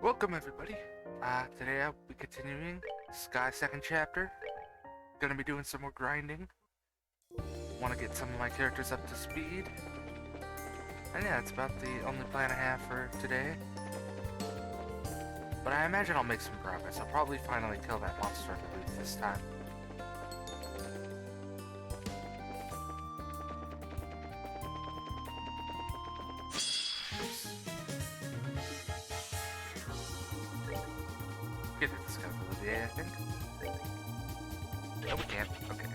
Welcome everybody. Today I'll be continuing Sky second chapter. Gonna be doing some more grinding. Want to get some of my characters up to speed. And yeah, it's about the only plan I have for today. But I imagine I'll make some progress. I'll probably finally kill that monster in the booth this time. Oops. Get it, this guy with Olivier, I think. No, we can't. Okay.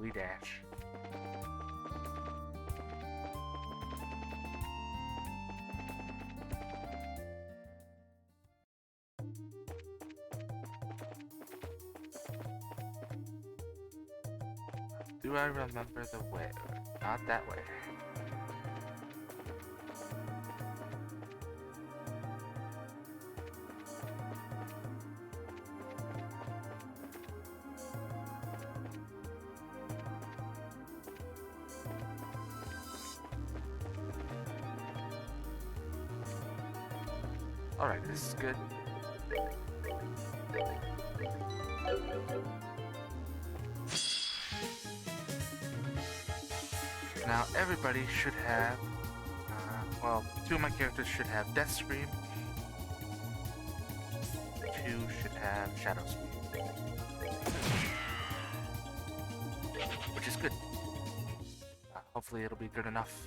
We dash. Do I remember the way? Not that way. Alright, this is good. Now everybody should have, well, two of my characters should have Death Scream. Two should have Shadow Scream. Which is good. Hopefully it'll be good enough.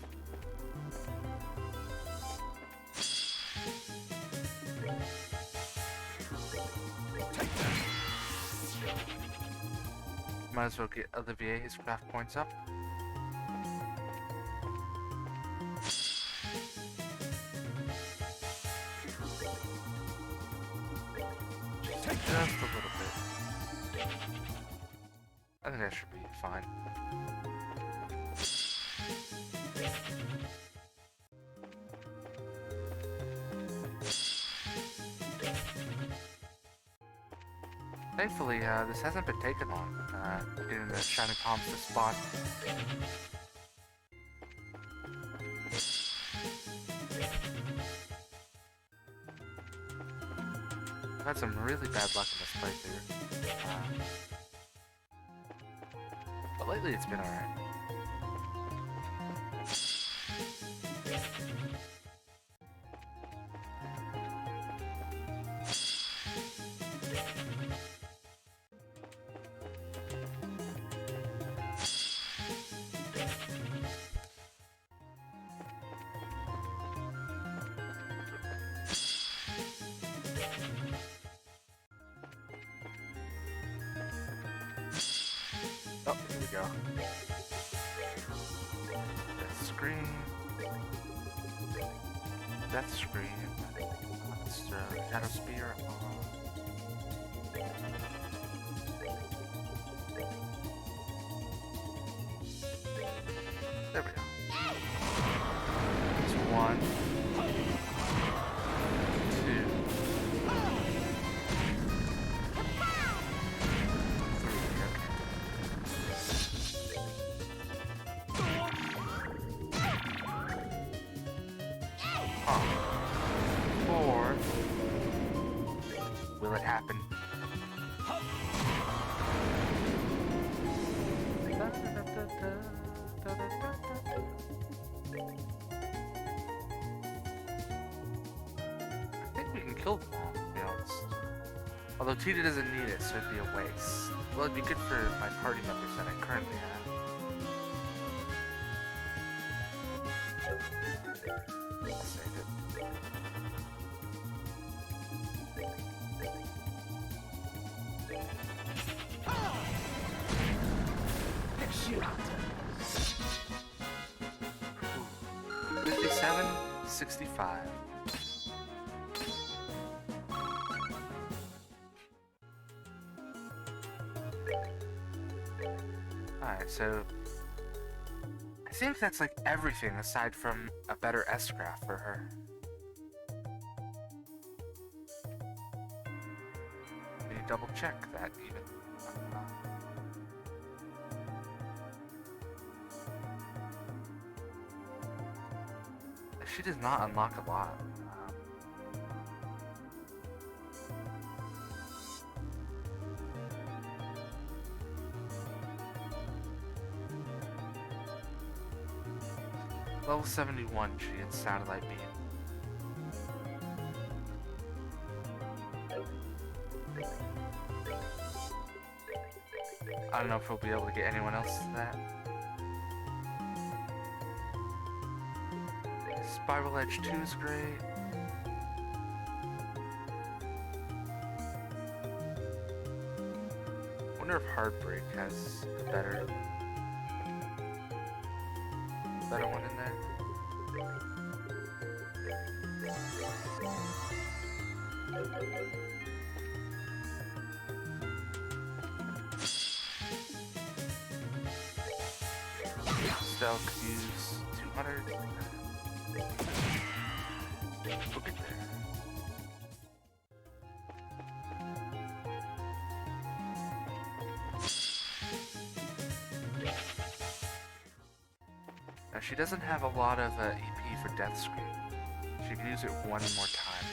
Might as well get Olivier his craft points up. Just a little bit. I think that should be fine. Thankfully, this hasn't been taken long, getting the shiny palms to spawn. I've had some really bad luck in this playthrough. But lately it's been alright. Oh, here we go. Death Scream. Death Scream. Let's throw Shadow Spear on. There we go. It's 1, 2, 4. Will it happen? I think we can kill them all, to be honest. Although Tita doesn't need it, so it'd be a waste. Well, it'd be good for my party members that I currently have. Save it. Shoot. 57, 65. Alright, so I think that's like everything aside from a better S-Graph for her. Let me double check that even. She does not unlock a lot. Level 71, she gets Satellite Beam. I don't know if we'll be able to get anyone else to that. Spiral Edge 2 is great. Wonder if Heartbreak has a better one in there. Stell could use 200. We'll get there. Now she doesn't have a lot of EP for Death Scream. She can use it one more time.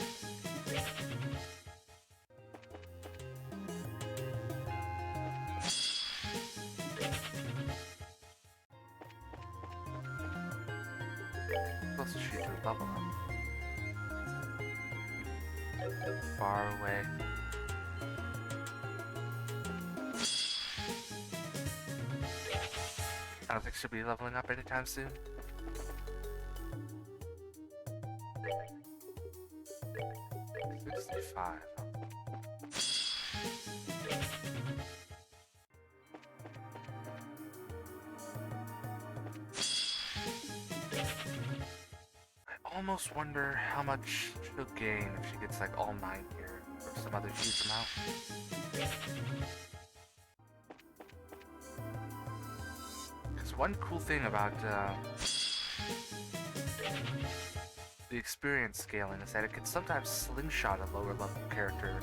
Close to she to level up. Far away. I don't think she'll be leveling up anytime soon. $65. I almost wonder how much she'll gain if she gets like all 9 here or some other huge amount. Because one cool thing about the experience scaling is that it can sometimes slingshot a lower level character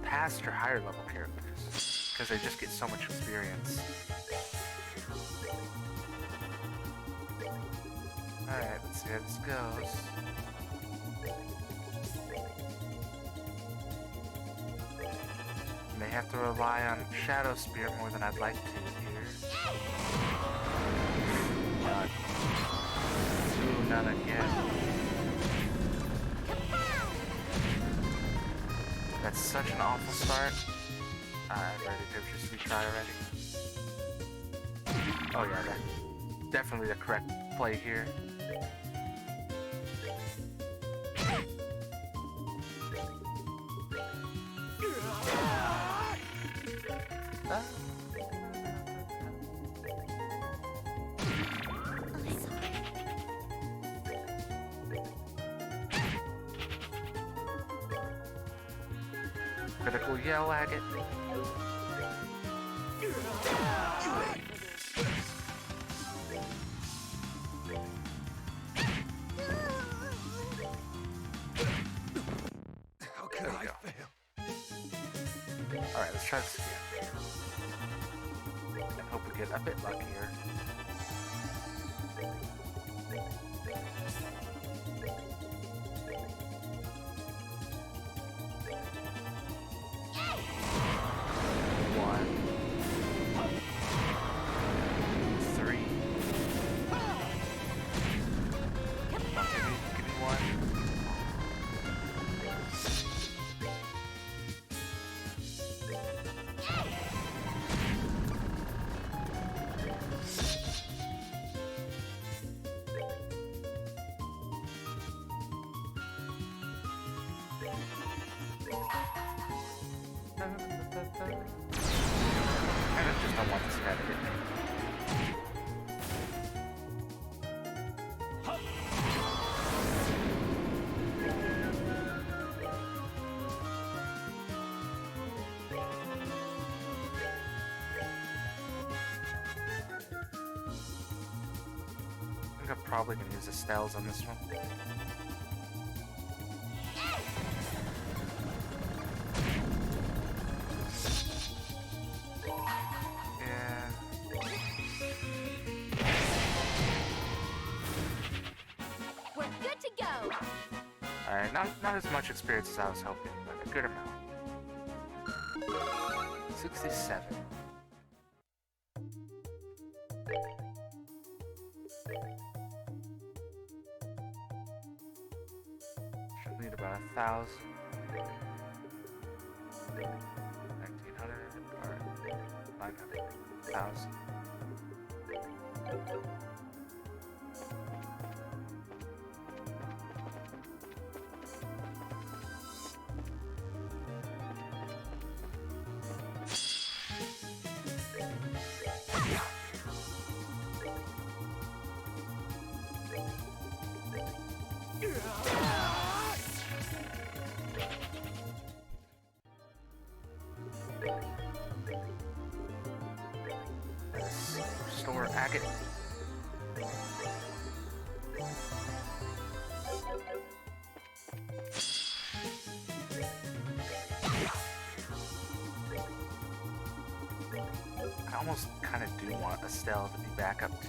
past your higher level characters because they just get so much experience. Alright, let's see how this goes. May have to rely on Shadow Spear more than I'd like to here. God. Ooh, none again. That's such an awful start. I'm ready to just retry already. Oh yeah, that's definitely the correct play here. Critical yell at it. How could I fail? Alright, let's try this again. And hope we get a bit luckier. I'm probably gonna use Estelle's on this one. Yeah. We're good to go. Alright, not as much experience as I was hoping, but a good amount. 67. Should need about 1,000. 1,900 or 900. 1,000. Restore agate. I almost kind of do want Estelle to be back up to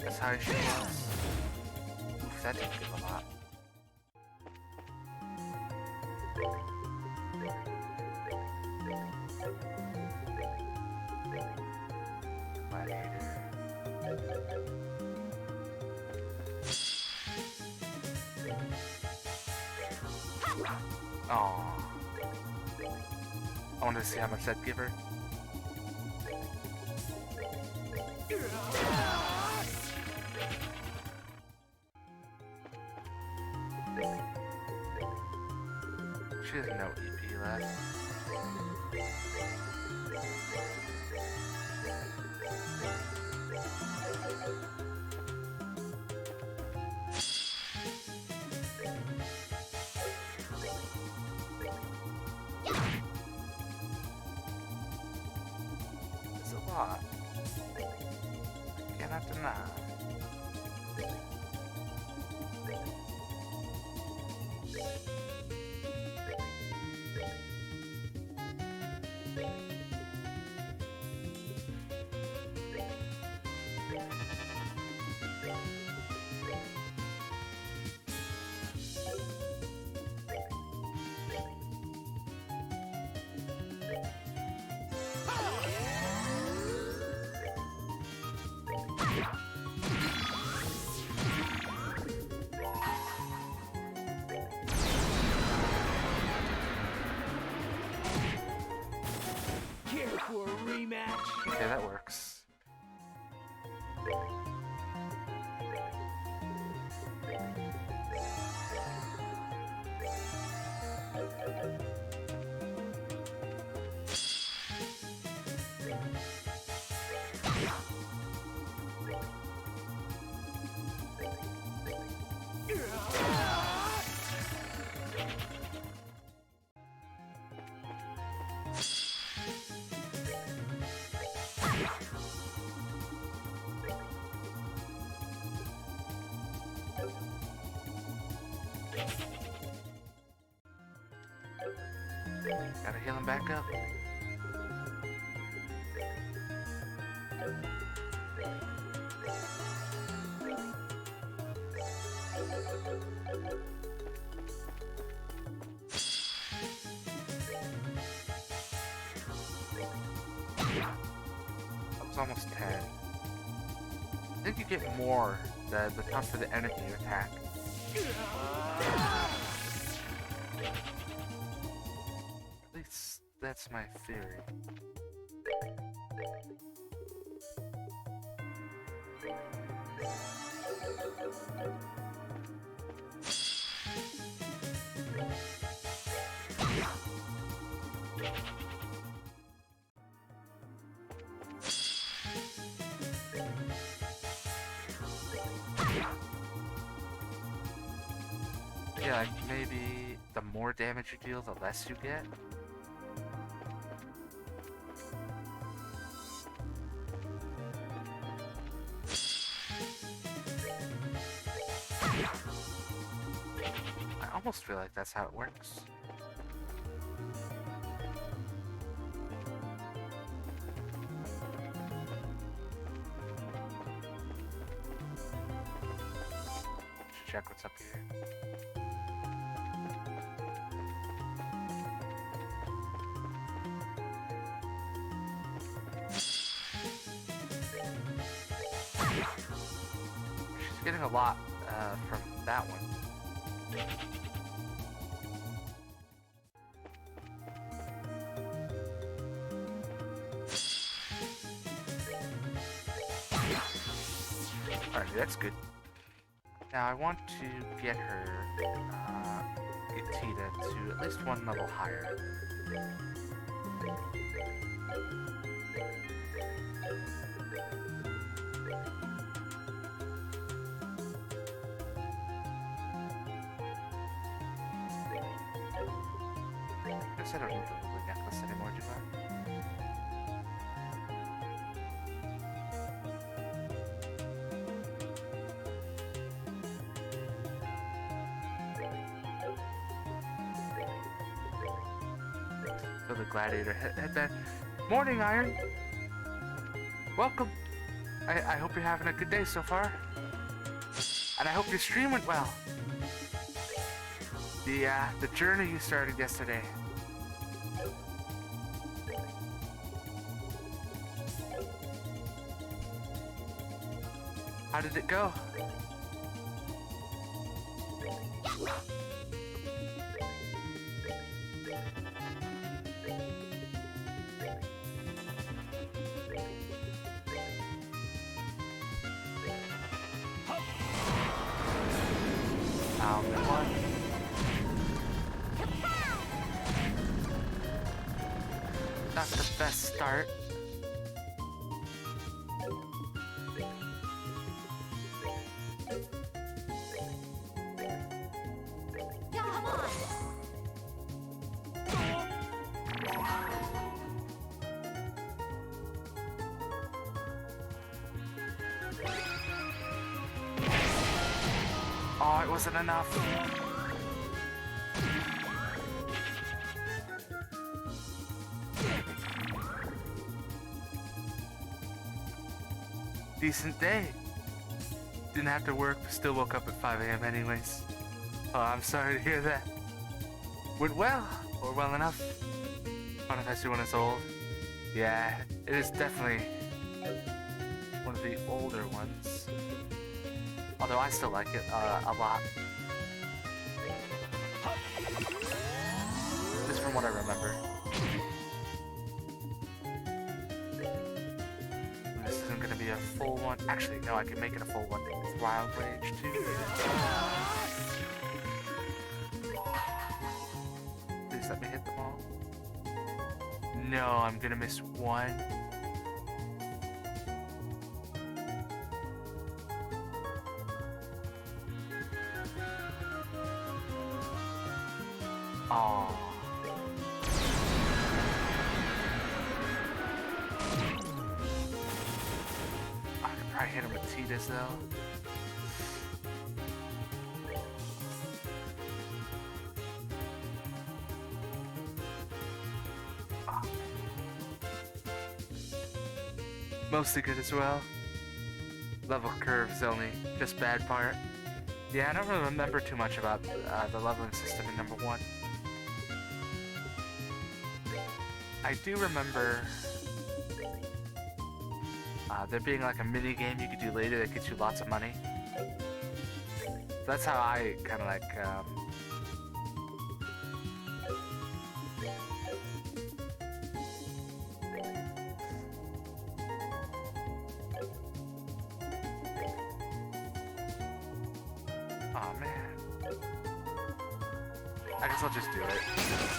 as high as she was. Oof, that didn't give a lot. Oh, I wanted to see how much that'd give her. She has no EP left. It's a lot. I cannot deny. For a rematch. Okay, that works. Gotta heal him back up. That was almost 10. I think you get more the tougher the enemy you attack. At least that's my theory. Yeah, like maybe the more damage you deal, the less you get. almost feel like that's how it works. Should check what's up here. She's getting a lot from that one. Alright, that's good. Now I want to get her, get Tita to at least one level higher. I guess I don't need the Lily necklace anymore, do I? For the gladiator headband. Morning, Iron. Welcome. I hope you're having a good day so far. And I hope your stream went well. The journey you started yesterday. How did it go? One. Not the best start. Come on. Oh, it wasn't enough. Decent day. Didn't have to work, but still woke up at 5 a.m. anyways. Oh, I'm sorry to hear that. Went well, or well enough. Final Fantasy 1 is old. Yeah, it is definitely one of the older ones. Although I still like it a lot. Just from what I remember. This isn't gonna be a full one. Actually, no, I can make it a full one with Wild Rage too. Please let me hit them all. No, I'm gonna miss one. Oh. I could probably hit him with Titas though. Oh. Mostly good as well. Level curve's only just bad part. Yeah, I don't really remember too much about the leveling system in number 1. I do remember there being like a mini game you could do later that gets you lots of money. That's how I kind of like oh man. I guess I'll just do it. We did it.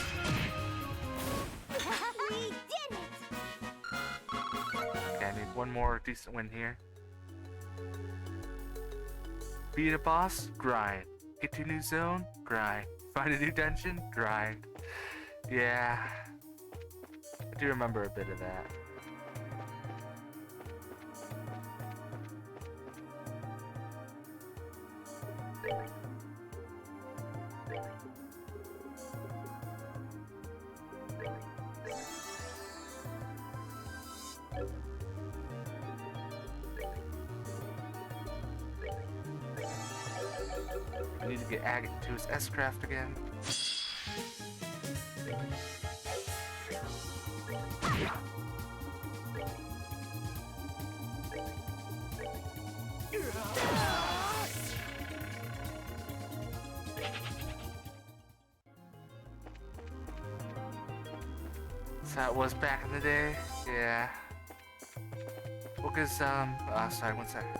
Okay, I need one more decent win here. Beat a boss? Grind. Get to a new zone? Grind. Find a new dungeon? Grind. Yeah. I do remember a bit of that. We need to get Agate to his S-Craft again. So that was back in the day, yeah. Well, cause, sorry, one second.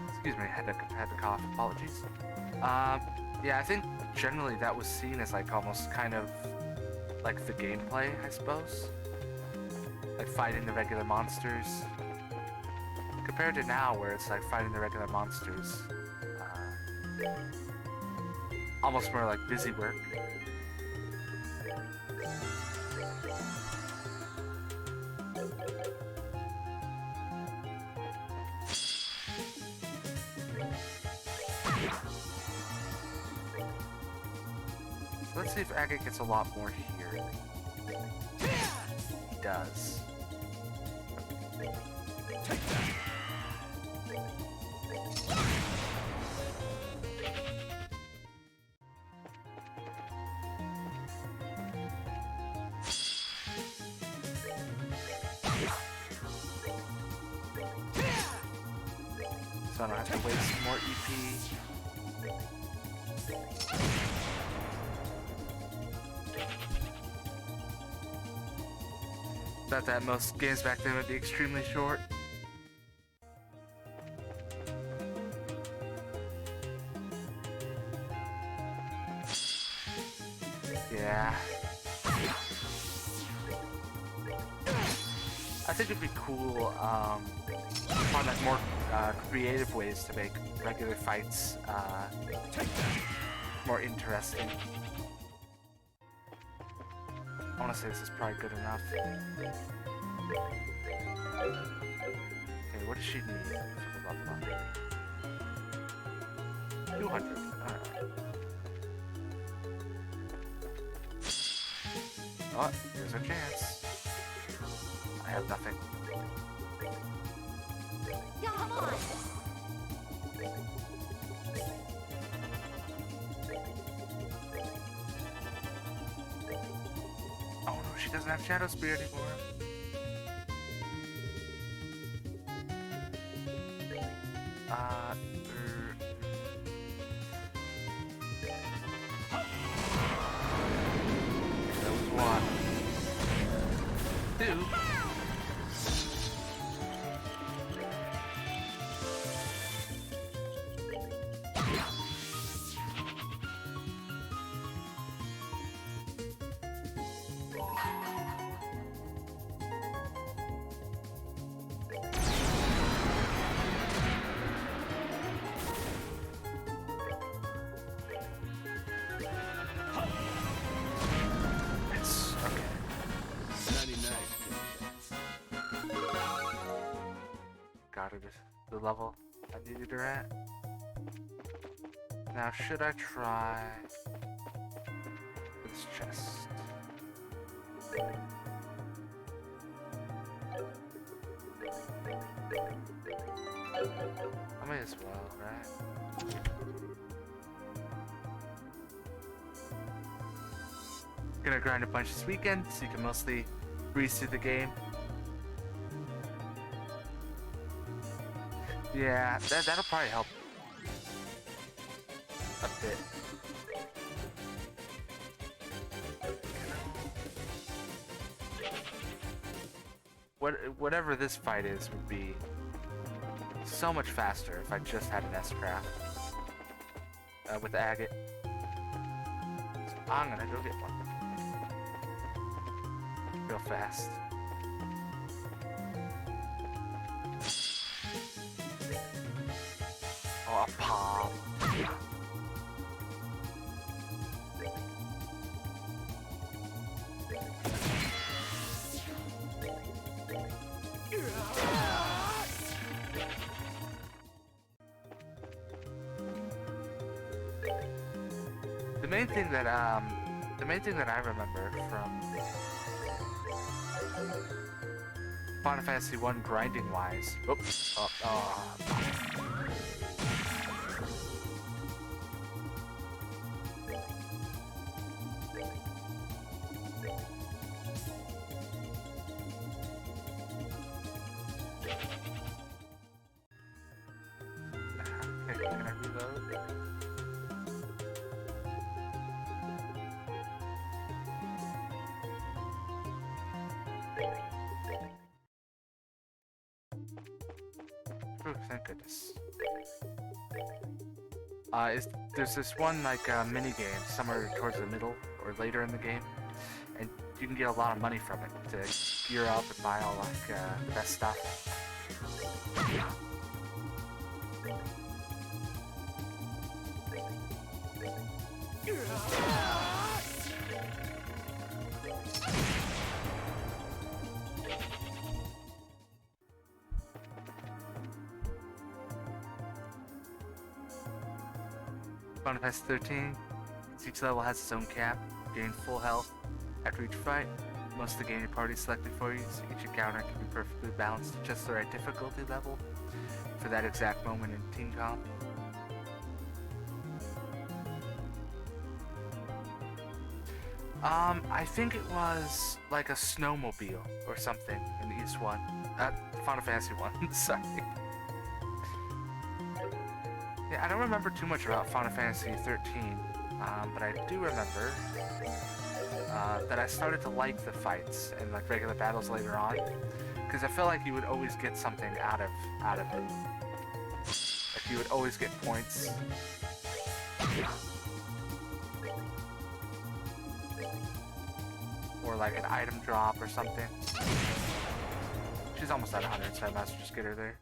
Excuse me, I had to cough, apologies. Yeah, I think generally that was seen as like almost kind of like the gameplay, I suppose. Like fighting the regular monsters. Compared to now where it's like fighting the regular monsters. Almost more like busy work. Let's see if Agate gets a lot more here. He does. So I don't have to waste more EP. Thought that most games back then would be extremely short. Yeah. I think it'd be cool, find like more creative ways to make regular fights more interesting. I want to say this is probably good enough. Okay, what does she need for the level up? 200. Alright. Oh, here's our chance. I have nothing. Yeah, come on. Oh no, she doesn't have Shadow Spear anymore. That was one. Two. It's okay. 99. Got her to the level I needed her at. Now, should I try this chest? I may as well, right? Gonna grind a bunch this weekend so you can mostly breeze through the game. Yeah, that'll probably help a bit. Whatever this fight is would be so much faster if I just had an S-Craft with Agate. So I'm gonna go get one real fast. Oh, a palm. The main thing that the main thing that I remember from Final Fantasy 1 grinding wise. Oops. Okay, can I reload? Ooh, thank goodness. There's this one like mini game somewhere towards the middle or later in the game, and you can get a lot of money from it to gear up and buy all like the best stuff. Final Fantasy 13. Each level has its own cap. Gain full health after each fight. Most of the game your party is selected for you, so each encounter can be perfectly balanced to just the right difficulty level for that exact moment in team comp. I think it was like a snowmobile or something in each one. Final Fantasy 1, sorry. Yeah, I don't remember too much about Final Fantasy 13, but I do remember that I started to like the fights and like regular battles later on, because I felt like you would always get something out of it. Like you would always get points. Or like an item drop or something. She's almost at 100, so I might as well just get her there.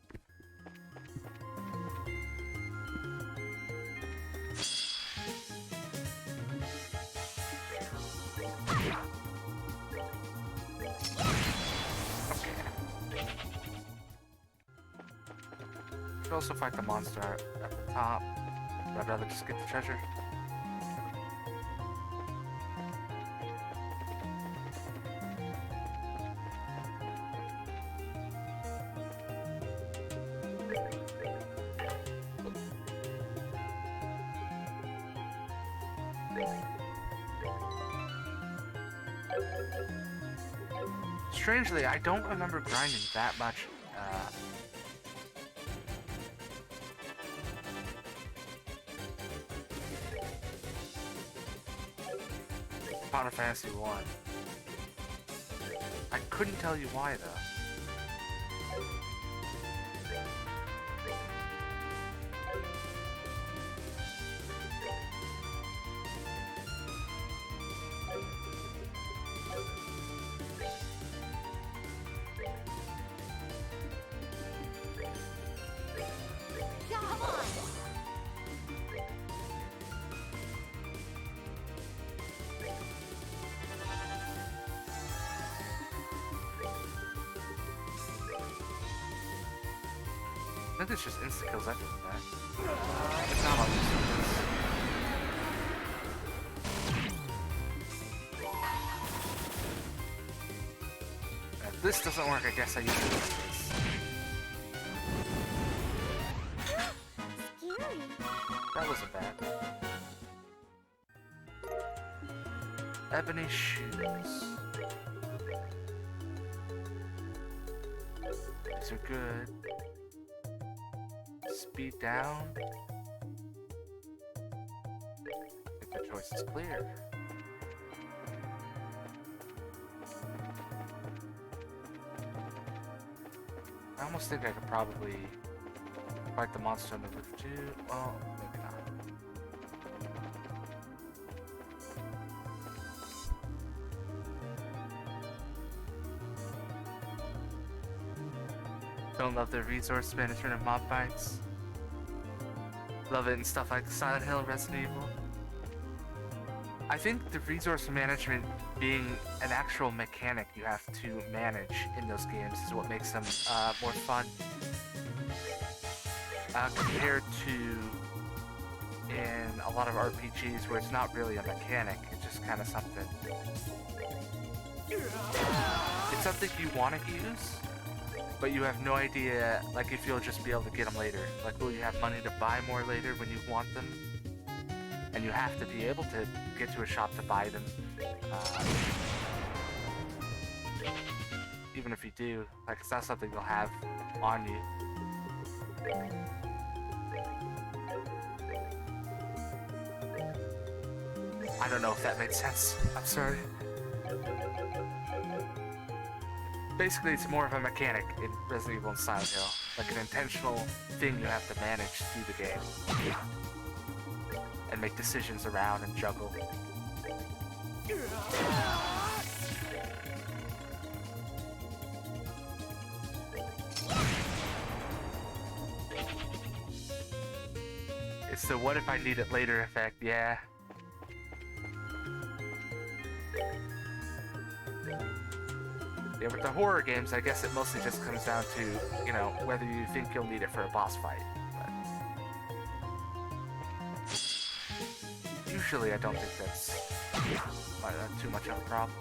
You could also fight the monster at the top, but I'd rather just get the treasure. Strangely, I don't remember grinding that much. Final Fantasy 1. I couldn't tell you why though. I think it's just insta kills everything, man. It's not all If this doesn't work, I guess I use this. Scary. That wasn't bad. Ebony shoes. These are good. Speed down. I think the choice is clear. I almost think I could probably fight the monster on the roof too. Well, maybe not. Don't love the resource management of mob fights. Love it in stuff like Silent Hill and Resident Evil. I think the resource management being an actual mechanic you have to manage in those games is what makes them more fun. Compared to in a lot of RPGs where it's not really a mechanic, it's just kind of something. It's something you want to use, but you have no idea, like, if you'll just be able to get them later. Like, will you have money to buy more later when you want them? And you have to be able to get to a shop to buy them. Even if you do, like, it's not something you'll have on you. I don't know if that made sense. I'm sorry. Basically, it's more of a mechanic in Resident Evil and Silent Hill. Like an intentional thing you have to manage through the game. And make decisions around and juggle. It's the what if I need it later effect, yeah. Yeah, with the horror games, I guess it mostly just comes down to, you know, whether you think you'll need it for a boss fight. But usually I don't think that's too much of a problem.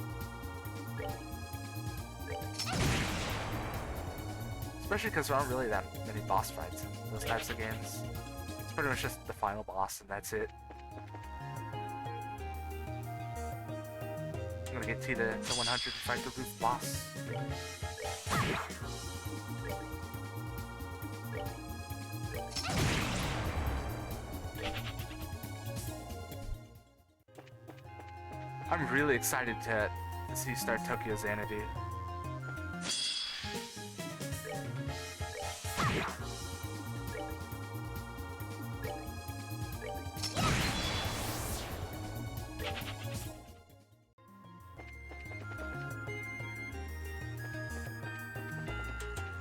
Especially because there aren't really that many boss fights in those types of games. It's pretty much just the final boss and that's it. I'm gonna get T to 100 and fight the roof boss. I'm really excited to see start Tokyo Xanadu.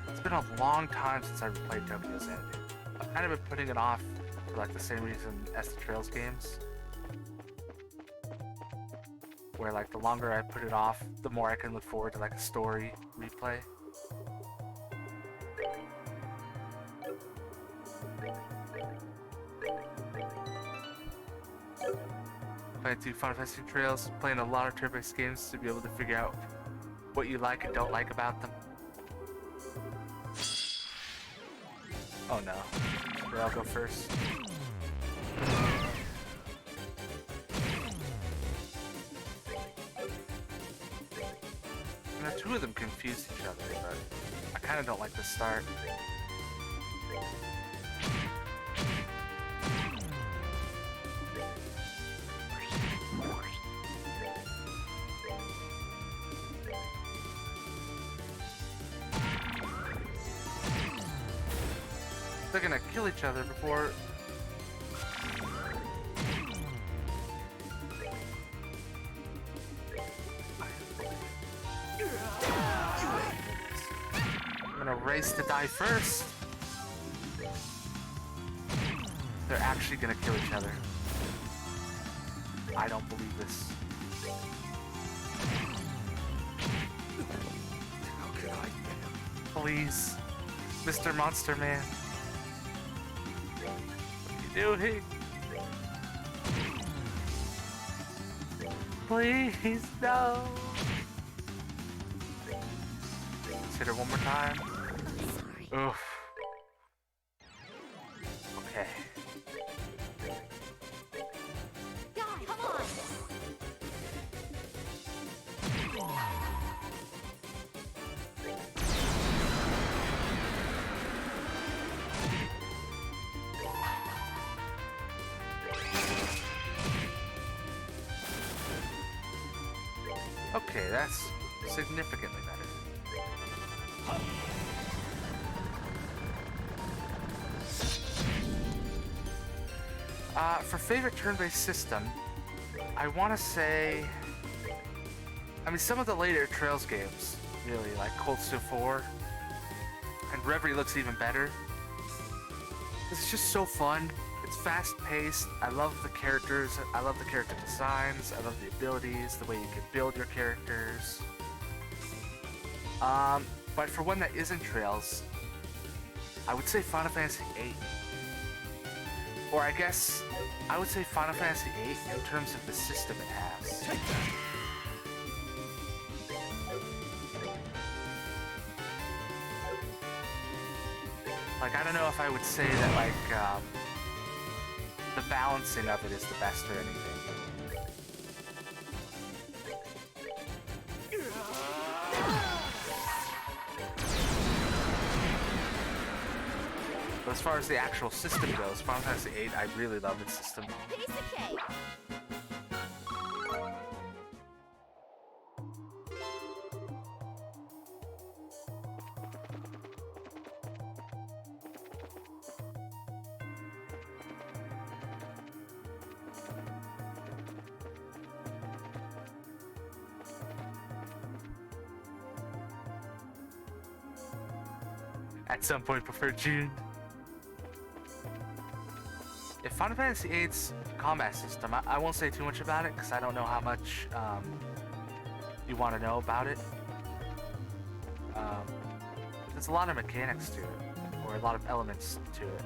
It's been a long time since I've played Tokyo Xanadu. I've kind of been putting it off for like the same reason as the Trails games. Where like the longer I put it off, the more I can look forward to like a story replay. Playing through Final Fantasy Trails, playing a lot of turn-based games to be able to figure out what you like and don't like about them. Oh no. Where I'll go first. You know, two of them confuse each other, but I kind of don't like the start. They're gonna kill each other before... I'm gonna race to die first. They're actually gonna kill each other. I don't believe this. How could I fail? Please, Mr. Monster Man. What are you doing? Please, no. Let's hit her one more time. Sorry. Oof. Okay. God, come on. Okay, that's significantly better. For favorite turn-based system, I want to say... I mean, some of the later Trails games, really, like Cold Steel 4, and Reverie looks even better. It's just so fun. It's fast-paced. I love the characters. I love the character designs. I love the abilities, the way you can build your characters. But for one that isn't Trails, I would say Final Fantasy VIII. Or I guess I would say Final Fantasy VIII in terms of the system it has. Like, I don't know if I would say that, like, the balancing of it is the best or anything. But as far as the actual system goes, Final Fantasy VIII, I really love its system. Piece of cake. At some point before June. If Final Fantasy VIII's combat system, I won't say too much about it because I don't know how much you want to know about it. There's a lot of mechanics to it, or a lot of elements to it.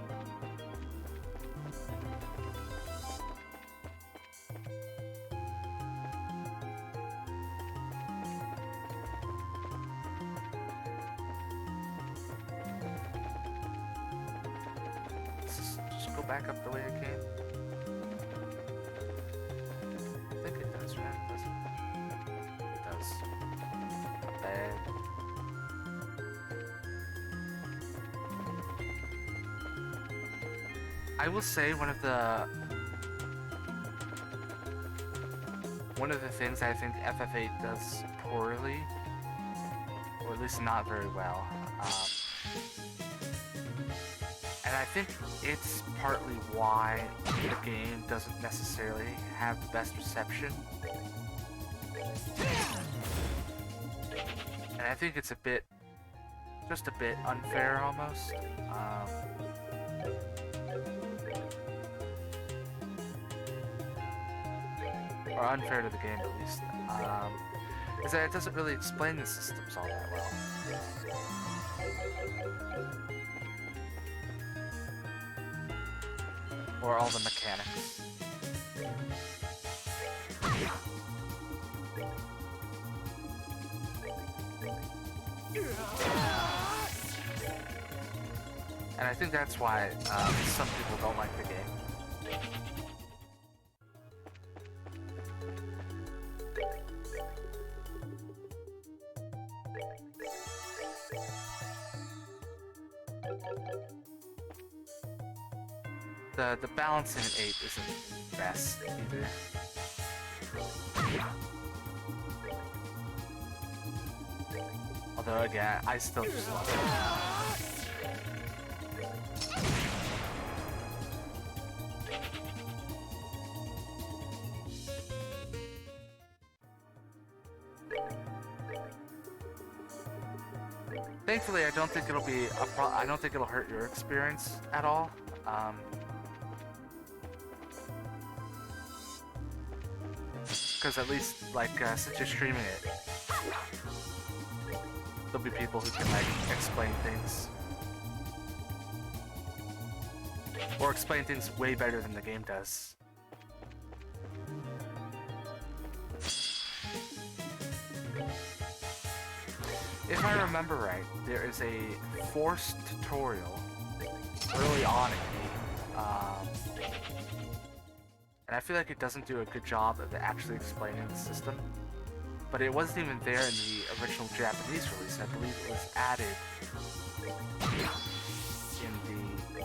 Just go back up the way it came. I think it does, right? Does it? It does. Not bad. I will say one of the things I think FF8 does poorly, or at least not very well, and I think it's partly why the game doesn't necessarily have the best reception. And I think it's just a bit unfair almost. Or unfair to the game at least. Is that it doesn't really explain the systems all that well. Or all the mechanics. And I think that's why some people don't like the game. The balancing in 8 isn't best either. Although again, I still just love it. Thankfully, I don't think it'll be I don't think it'll hurt your experience at all. Because at least, like, since you're streaming it, there'll be people who can, like, explain things. Or explain things way better than the game does. If I remember right, there is a forced tutorial early on in the game. And I feel like it doesn't do a good job of actually explaining the system. But it wasn't even there in the original Japanese release. I believe it was added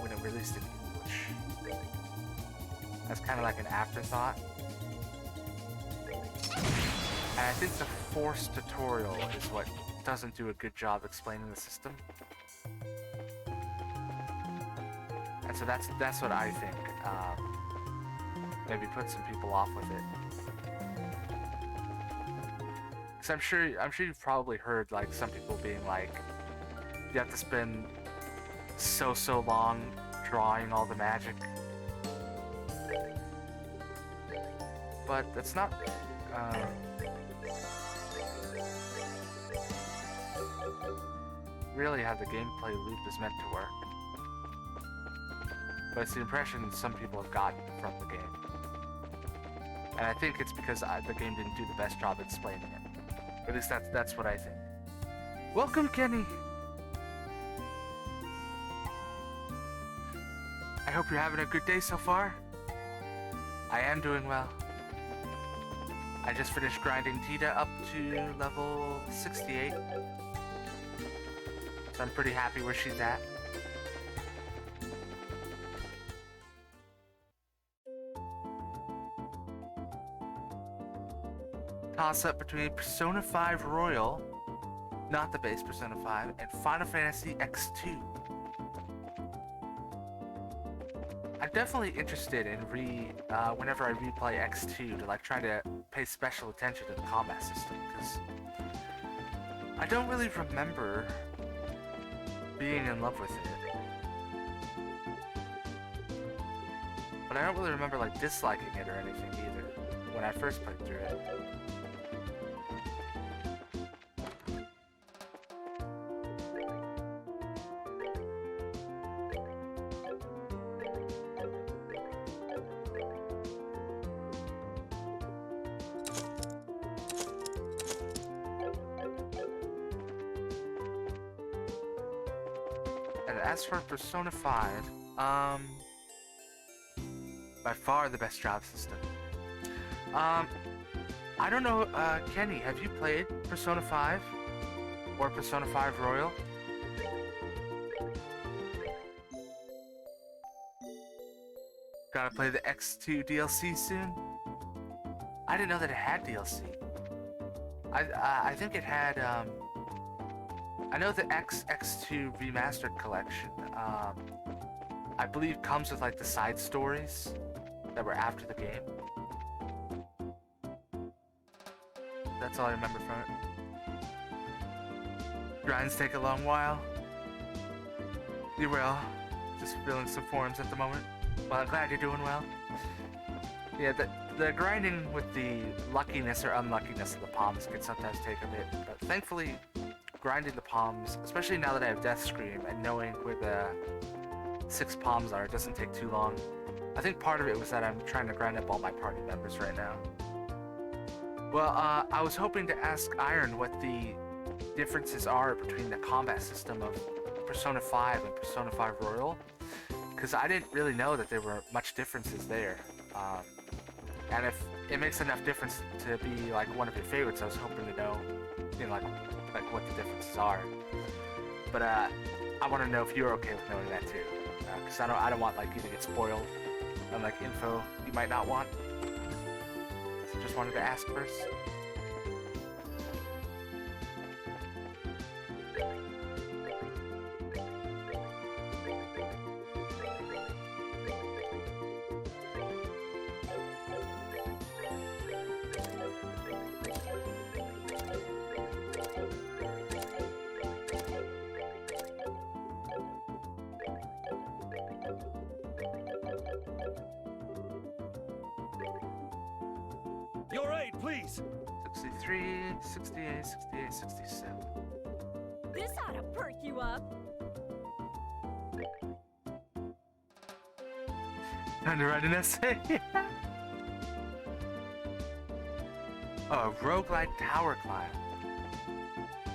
when it released in English. That's kind of like an afterthought. And I think the forced tutorial is what doesn't do a good job explaining the system. And so that's what I think. Maybe put some people off with it. Cause I'm sure you've probably heard like some people being like, you have to spend so long drawing all the magic. But that's not really how the gameplay loop is meant to work. but it's the impression some people have gotten from the game. And I think it's because the game didn't do the best job explaining it. At least that's what I think. Welcome, Kenny! I hope you're having a good day so far. I am doing well. I just finished grinding Tita up to level 68. So I'm pretty happy where she's at. Toss up between Persona 5 Royal, not the base Persona 5, and Final Fantasy X2. I'm definitely interested in whenever I replay X2 to like try to pay special attention to the combat system, because I don't really remember being in love with it. But I don't really remember like disliking it or anything either when I first played through it. As for Persona 5, by far the best job system. I don't know, Kenny, have you played Persona 5? Or Persona 5 Royal? Gotta play the X2 DLC soon? I didn't know that it had DLC. I think it had, I know the X2 Remastered Collection, I believe comes with like the side stories that were after the game. That's all I remember from it. Grinds take a long while. You will. Just filling some forms at the moment. Well, I'm glad you're doing well. Yeah, the grinding with the luckiness or unluckiness of the palms can sometimes take a bit, but thankfully grinding the palms, especially now that I have Death Scream and knowing where the 6 palms are, it doesn't take too long. I think part of it was that I'm trying to grind up all my party members right now. Well, I was hoping to ask Iron what the differences are between the combat system of Persona 5 and Persona 5 Royal, because I didn't really know that there were much differences there. And if it makes enough difference to be like one of your favorites, I was hoping to know, you know, like what the differences are. But I want to know if you're okay with knowing that too, because I don't want like you to get spoiled on like info you might not want. So just wanted to ask first. Your aid, please! 63, 68, 68, 67. This ought to perk you up. Time to write an essay. Oh, roguelike tower climb.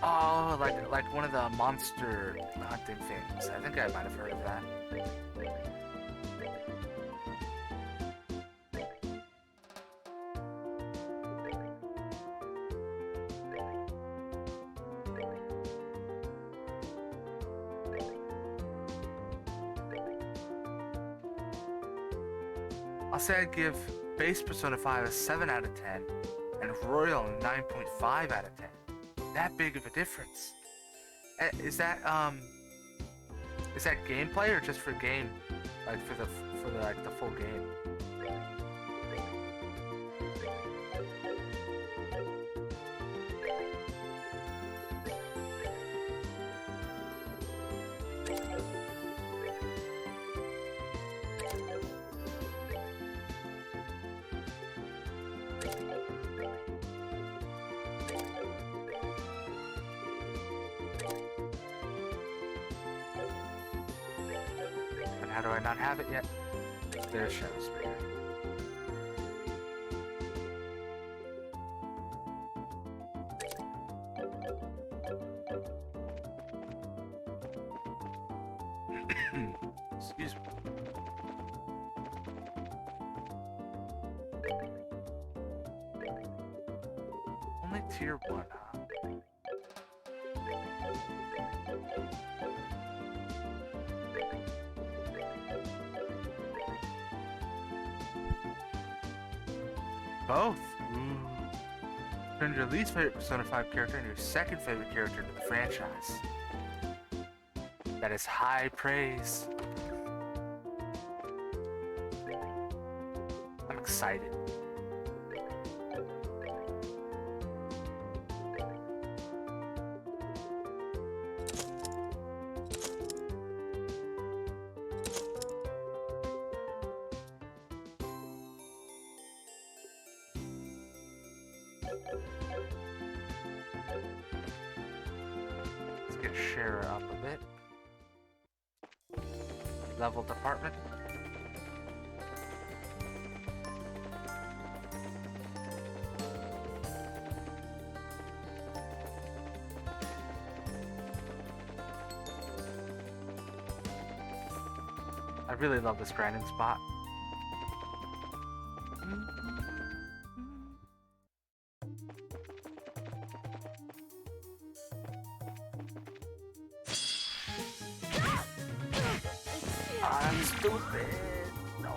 Oh, like one of the monster hunting things. I think I might have heard of that. I'll say I'd give base Persona 5 a 7 out of 10 and Royal a 9.5 out of 10. That big of a difference. Is that gameplay or just for game, like for the full game? how do I not have it yet? There's Shadow Spear. Excuse me. Only tier 1, huh? Both. Ooh. Turn your least favorite Persona 5 character into your second favorite character in the franchise. That is high praise. I'm excited. Let's get Shara up a bit. Level department. I really love this grinding spot. I'm stupid. No.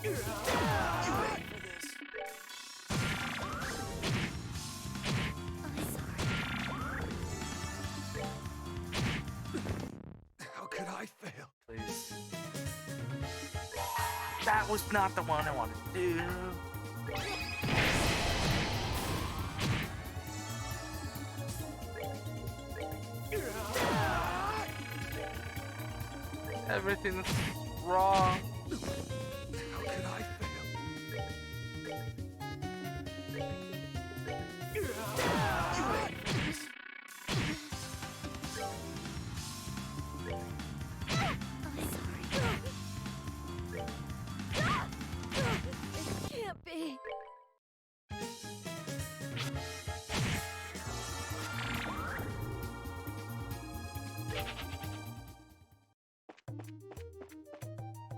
You wait for this. How could I fail? Please. That was not the one I wanted to do. Everything's wrong. How could I fail? You wait for this. It can't be.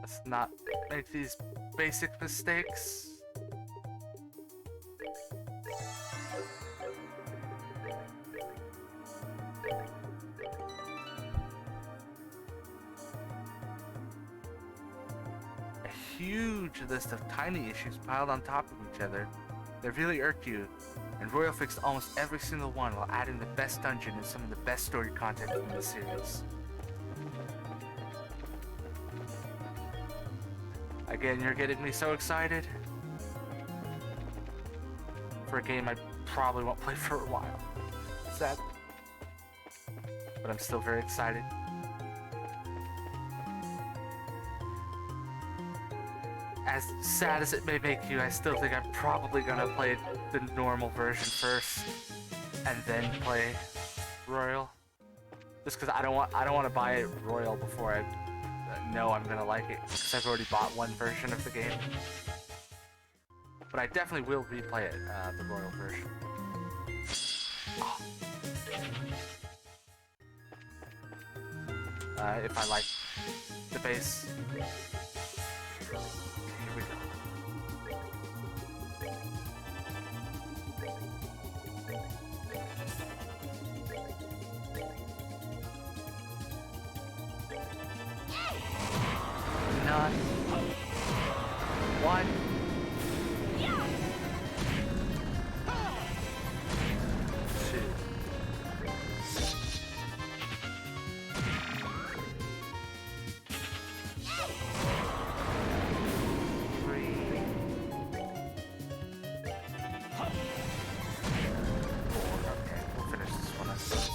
Let's not make these basic mistakes. A huge list of tiny issues piled on top of each other that really irked you, and Royal fixed almost every single one while adding the best dungeon and some of the best story content from the series. Again, you're getting me so excited for a game I probably won't play for a while. Sad. But I'm still very excited. As sad as it may make you, I still think I'm probably gonna play the normal version first and then play Royal. Just because I don't want to buy it Royal before I know I'm gonna like it, because I've already bought one version of the game. But I definitely will replay it, the Royal version. Oh. If I like the base. Here we go. None. One. Two. Three. Four. Okay, we'll finish this one up first.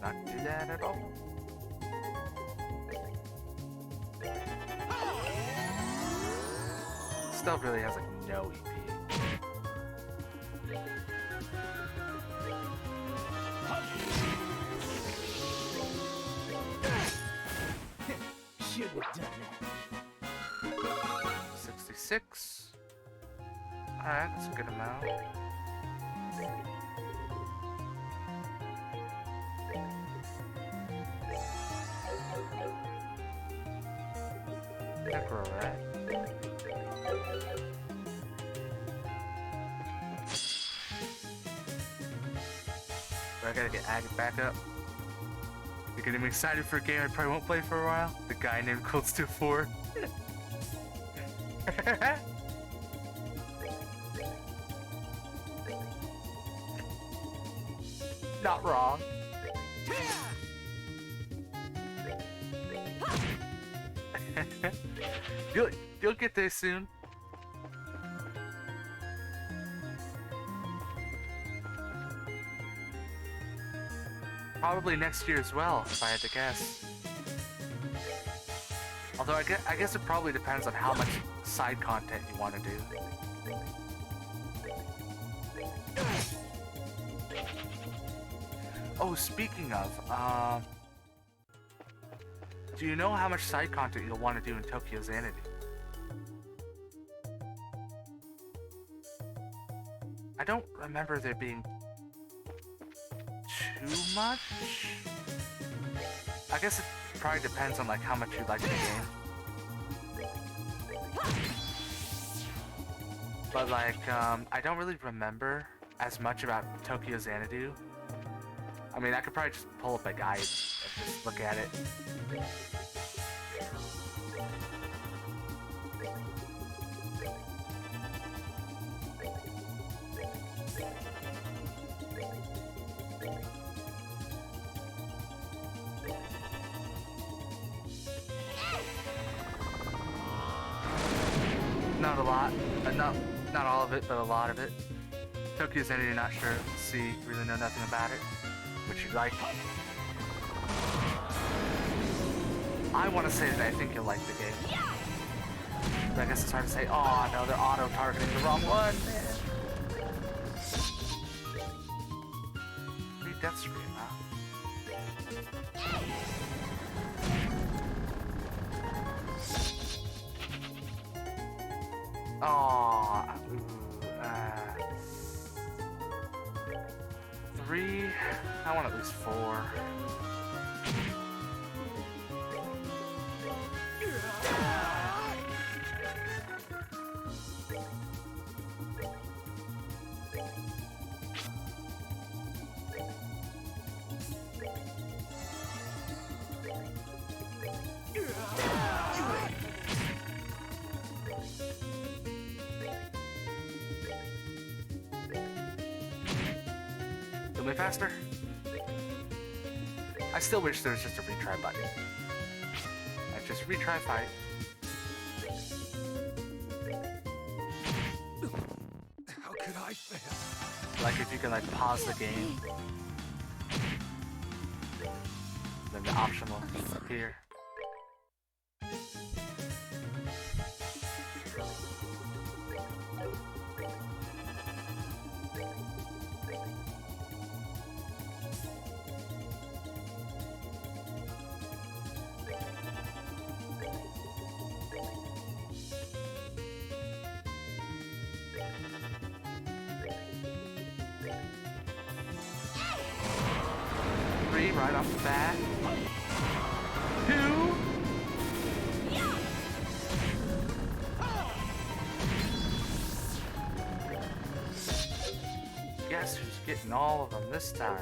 Not do that at all. Stealth really has like no EP. shouldn't have done that. 66. Alright, that's a good amount. I think we're alright. But I gotta get Agate back up. You're getting me excited for a game I probably won't play for a while. The guy named Cold Steel 4. Not wrong. You'll get there soon. Probably next year as well, if I had to guess. Although I guess it probably depends on how much side content you want to do. Oh, speaking of, do you know how much side content you'll want to do in Tokyo Xanadu? I don't remember there being too much. I guess it probably depends on like how much you like the game. But like, I don't really remember as much about Tokyo Xanadu. I mean, I could probably just pull up a guide and just look at it. Not a lot, not all of it, but a lot of it. Tokyo Xanadu, not sure. Let's see, really know nothing about it. Which you like? I want to say that I think you'll like the game. But I guess it's hard to say. Oh no, they're auto-targeting the wrong one, man. Read Death Scream, huh? Oh, 3. I want at least 4. Me faster. I still wish there was just a retry button. Like just retry fight. How could I fail? Like if you can like pause the game, then the option will appear. Right off the bat. 2. Guess who's getting all of them this time?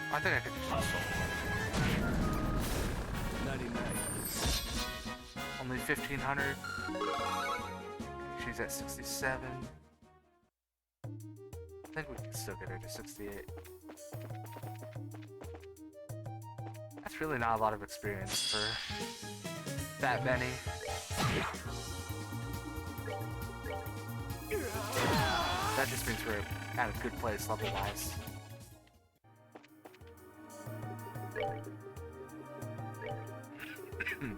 I think I could just soul. 99. Only 1,500. She's at 67. I think we can still get her to 68. That's really not a lot of experience for that many. that just means we're at a good place level-wise. Excuse me.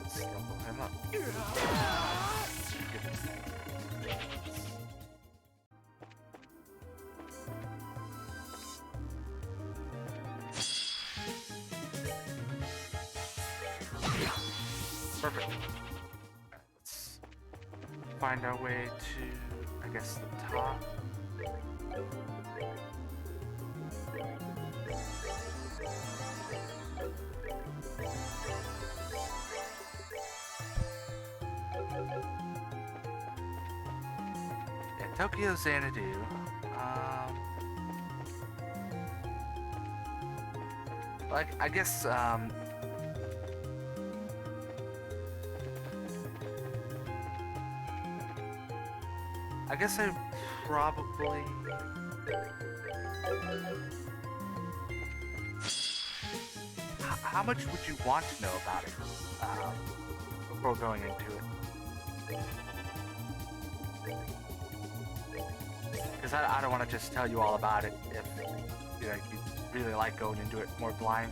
Let's level him up. Perfect. Let's find our way to, I guess, the top. Yeah, Tokyo Xanadu. Like, I guess, I probably... How much would you want to know about it before going into it? Because I don't want to just tell you all about it if you really like going into it more blind.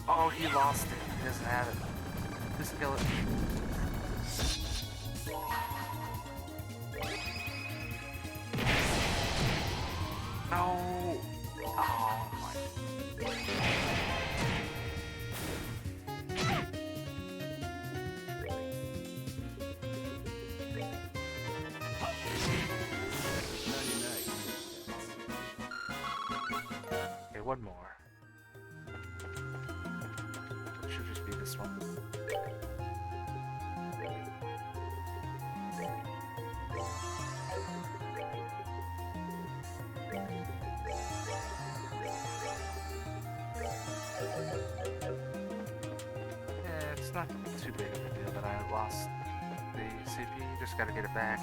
Oh, he lost it. He doesn't have it. Just kill it. No. Oh my. Okay, one more. Should just be this one. Yeah, it's not too big of a deal that I lost the CPU, just gotta get it back.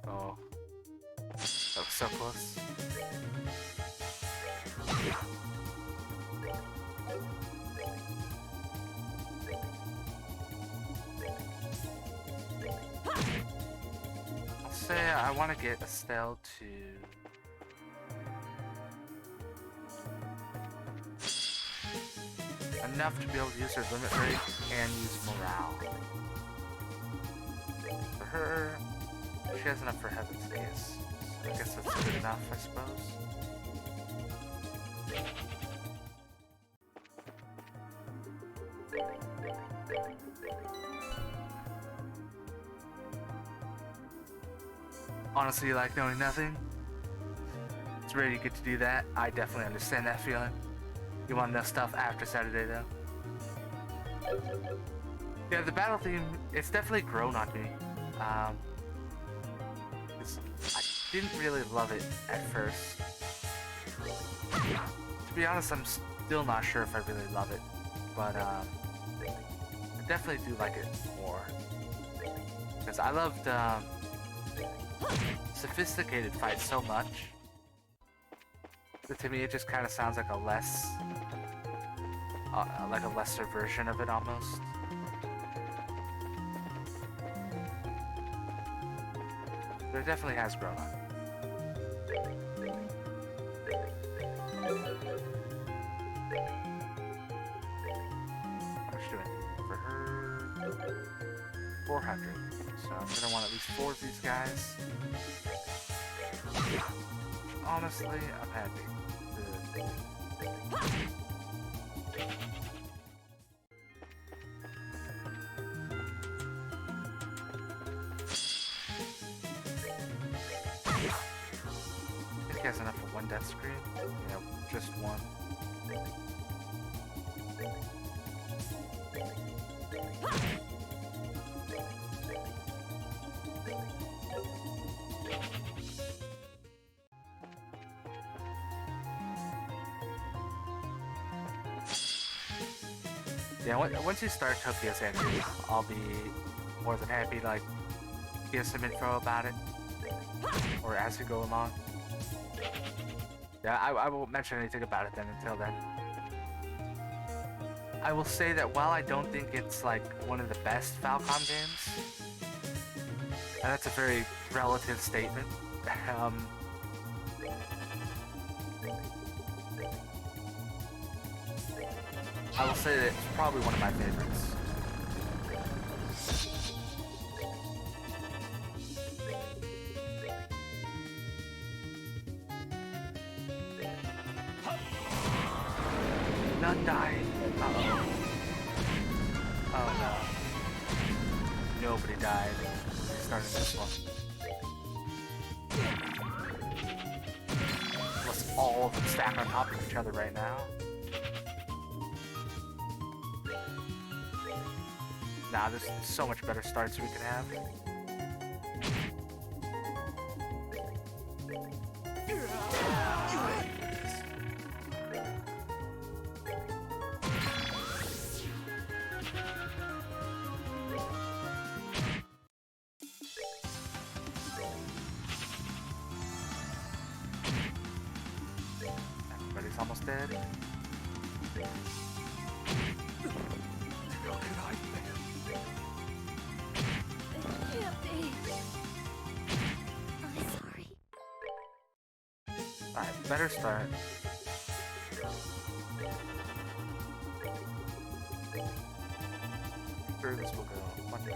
Oh, that was so close. I'll say I want to get Estelle to... enough to be able to use her limit break and use morale. For her, she has enough for Heaven's Kiss. So I guess that's good enough, I suppose. Honestly, like knowing nothing, it's rare you get to do that. I definitely understand that feeling. You want to know stuff after Saturday, though. Yeah, the battle theme, it's definitely grown on me. I didn't really love it at first. To be honest, I'm still not sure if I really love it. But, I definitely do like it more. Because I loved sophisticated fights so much that to me it just kind of sounds like a lesser version of it almost. But it definitely has grown on. How much do I need for her? 400. So I'm gonna want at least 4 of these guys. Honestly, I'm happy. I think he has enough for 1 death screen. You know, just 1. Yeah, once you start Tokyo Sandy, I'll be more than happy to like give some info about it, or as you go along. Yeah, I won't mention anything about it then until then. I will say that while I don't think it's like one of the best Falcom games, and that's a very relative statement, I will say that it's probably one of my favorites. None died. Uh-oh. Oh no. Nobody died. Starting this one. Unless all of them stack on top of each other right now. Nah, there's so much better starts we can have. Everybody's almost dead. How could I fail? It can't be. I'm sorry. Alright, better start. Sure, this will go one way.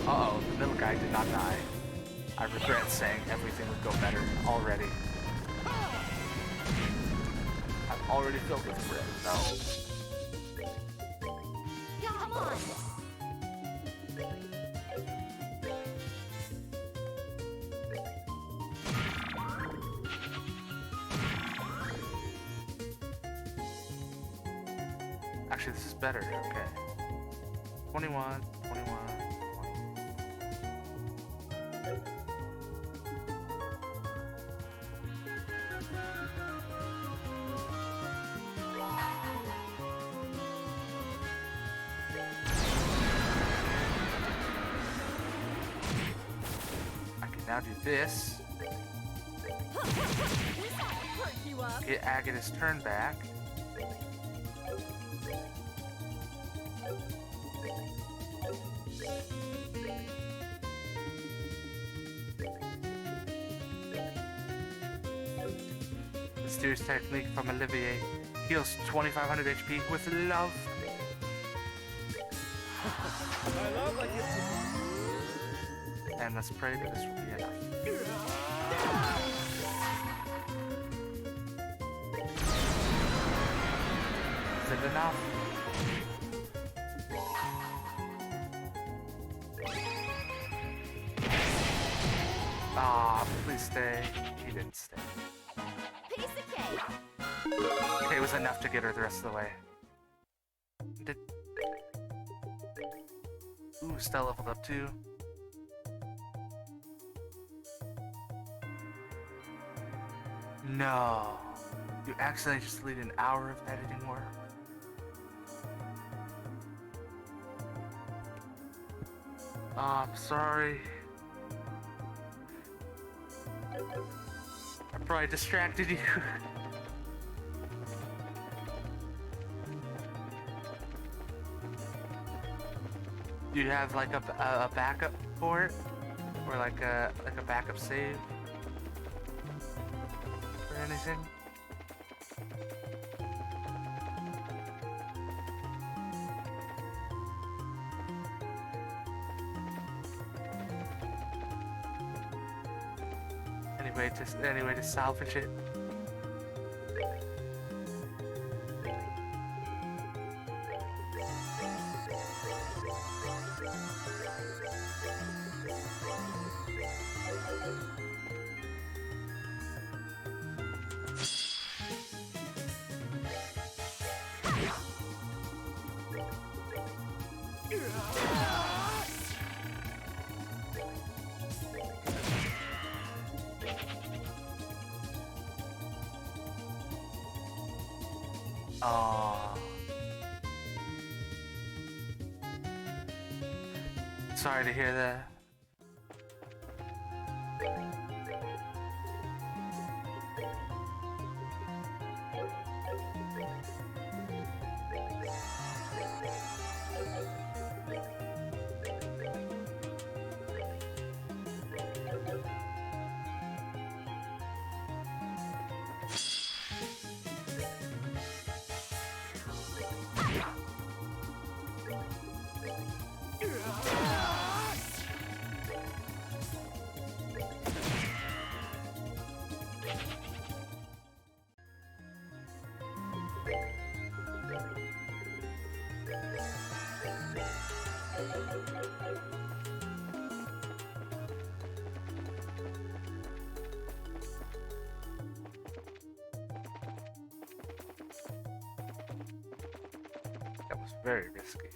Uh-oh, the middle guy did not die. I regret saying everything would go better already. I'm already filled with regret. No. Come on. Actually, this is better. Okay. 21, 21. I can now do this. This ought to perk you up. Get Agata's turn back. Mysterious technique from Olivier heals 2500 HP with love. My love, I get to... And let's pray that this will be enough. Is it enough? Ah, please stay. He didn't stay. Piece of cake. Okay, it was enough to get her the rest of the way. Ooh, Stella leveled up too. No. You accidentally just deleted an hour of editing work. Oh, I'm sorry. I probably distracted you. Do you have like a backup for it? Or like a backup save? Or anything? Any way to salvage it? Oh. Sorry to hear that. That was very risky.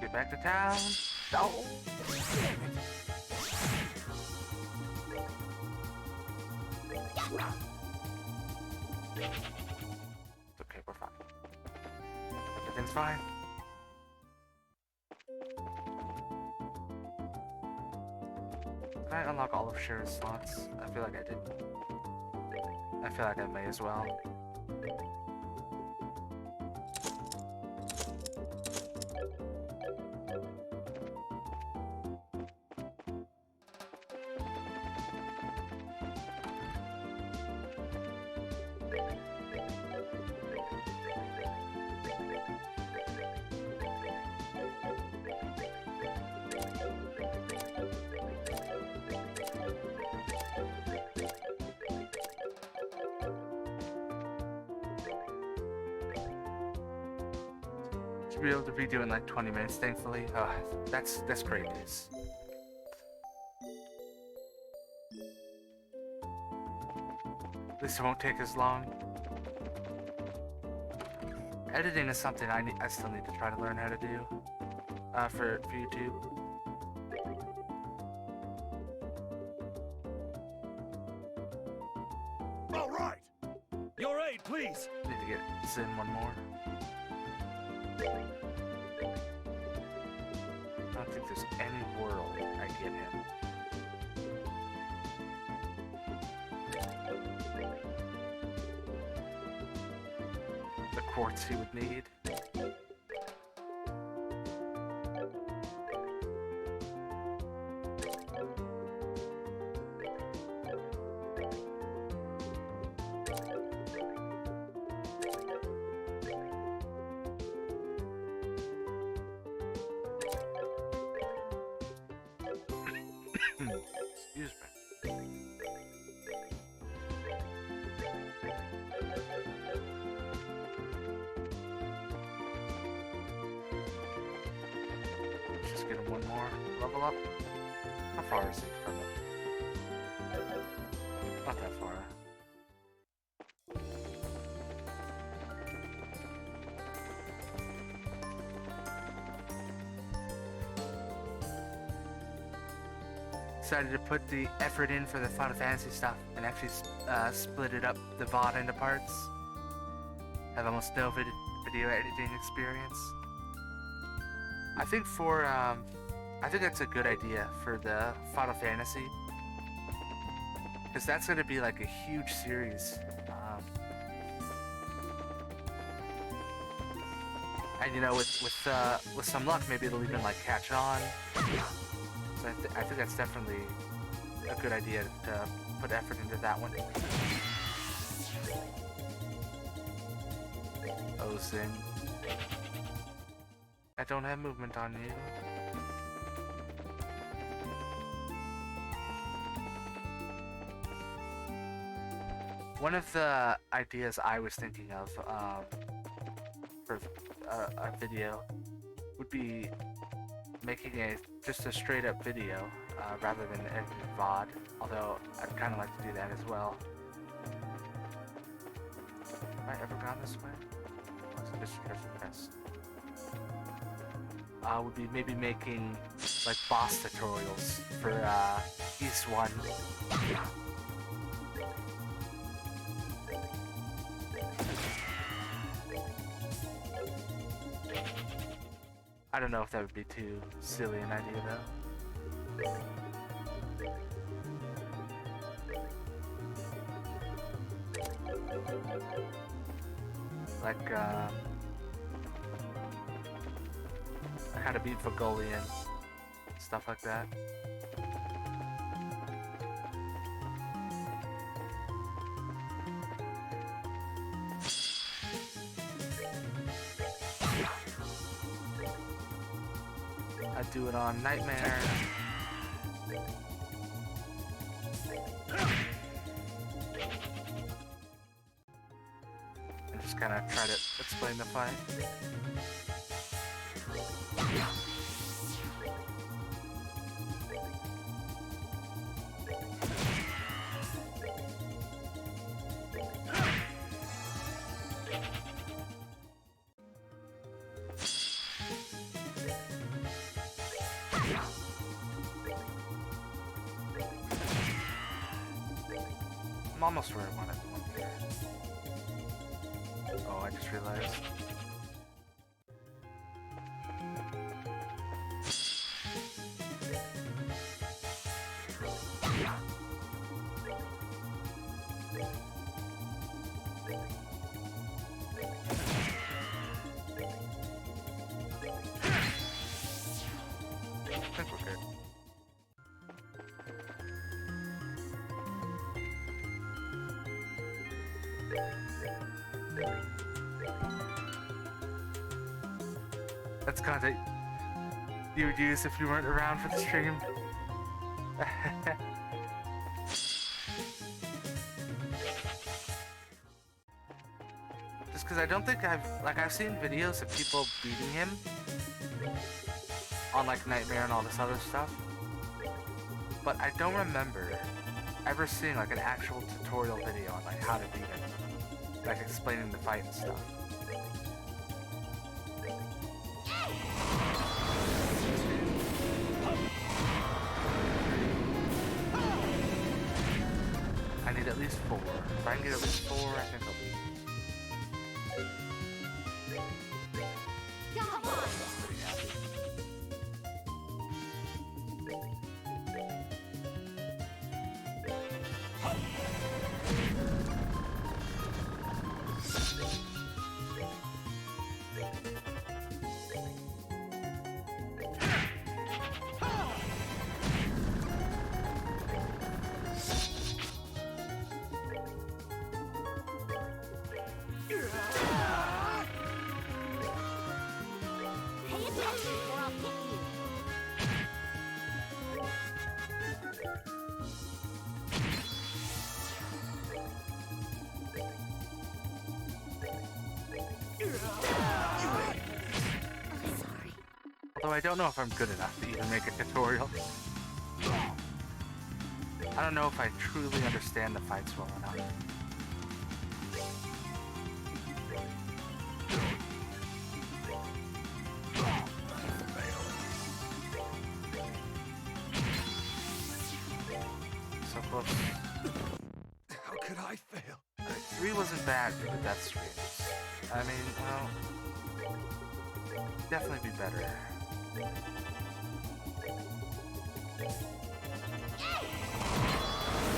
Get back to town. No. It's okay, we're fine. Everything's fine. Can I unlock all of Shira's slots? I feel like I did. I feel like I may as well. Should be able to be doing like 20 minutes, thankfully. That's great news. At least it won't take as long. Editing is something I still need to try to learn how to do for YouTube. All right. Your aid, please. Need to get Zen one more. I don't think there's any world I get him. The quartz he would need. Excuse me. Just get him one more level up. How far is he from it? Not that far. Decided to put the effort in for the Final Fantasy stuff and actually split it up, the VOD into parts. Have almost no video editing experience. I think I think that's a good idea for the Final Fantasy, because that's going to be like a huge series. And you know, with some luck, maybe it'll even like catch on. So I think that's definitely a good idea to put effort into that one. Oh, Sin. I don't have movement on you. One of the ideas I was thinking of for a video would be making just a straight up video rather than edited VOD, although I'd kind of like to do that as well. Have I ever gone this way? Oh, it's just a test. Would be maybe making like boss tutorials for East 1. I don't know if that would be too silly an idea though. Like how to beat Vogolian, stuff like that. I do it on Nightmare. And just kind of try to explain the fight. I'm almost where I wanted one here. Oh, I just realized. I think we're good. That's content you would use if you weren't around for the stream. Just because I don't think I've seen videos of people beating him on like Nightmare and all this other stuff, but I don't remember ever seeing like an actual tutorial video on like how to beat him, like explaining the fight and stuff. I need at least 4. If I can get at least 4, I think I'll be. Come on! Pretty happy. I don't know if I'm good enough to even make a tutorial. I don't know if I truly understand the fights well enough. So close. How could I fail? 3 wasn't bad for the death streams. I mean, well, definitely be better.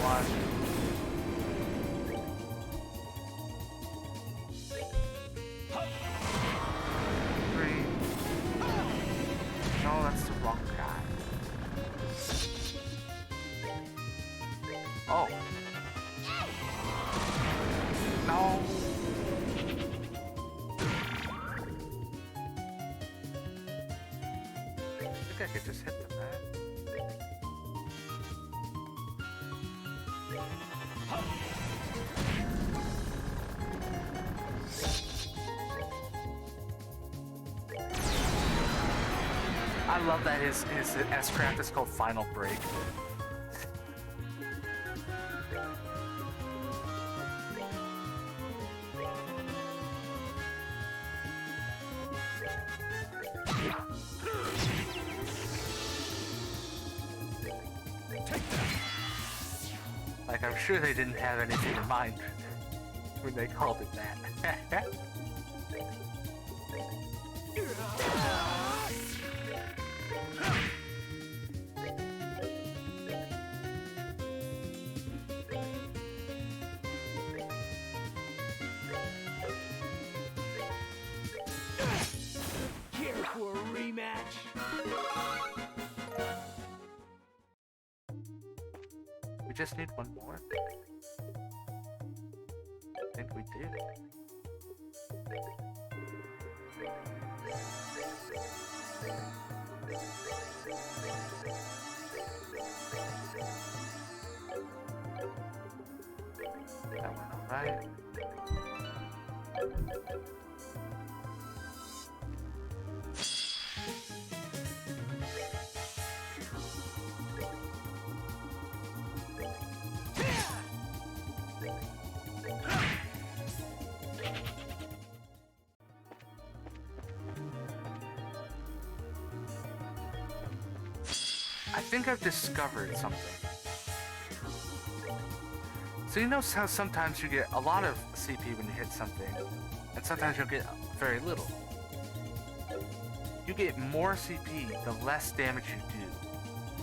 One. 3. No, that's the wrong guy. Oh. No. I think I could just hit them, man. I love that his S-craft is called Final Break. Like, I'm sure they didn't have anything in mind when they called it that. Here for a rematch? We just need one more. I think we do. That went alright. I think I've discovered something. So you know how sometimes you get a lot of CP when you hit something, and sometimes you'll get very little. You get more CP the less damage you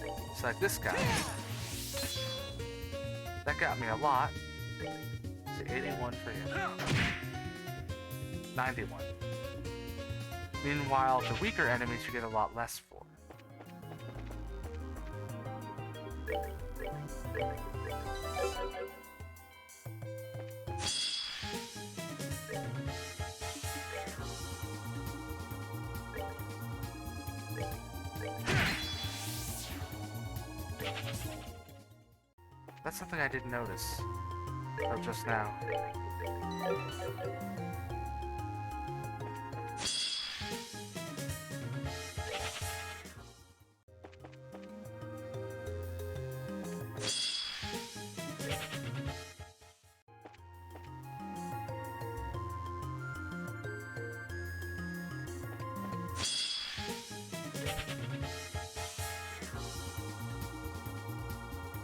do. So like this guy. That got me a lot. It's 81 for him. 91. Meanwhile, the weaker enemies you get a lot less for. That's something I didn't notice until just now.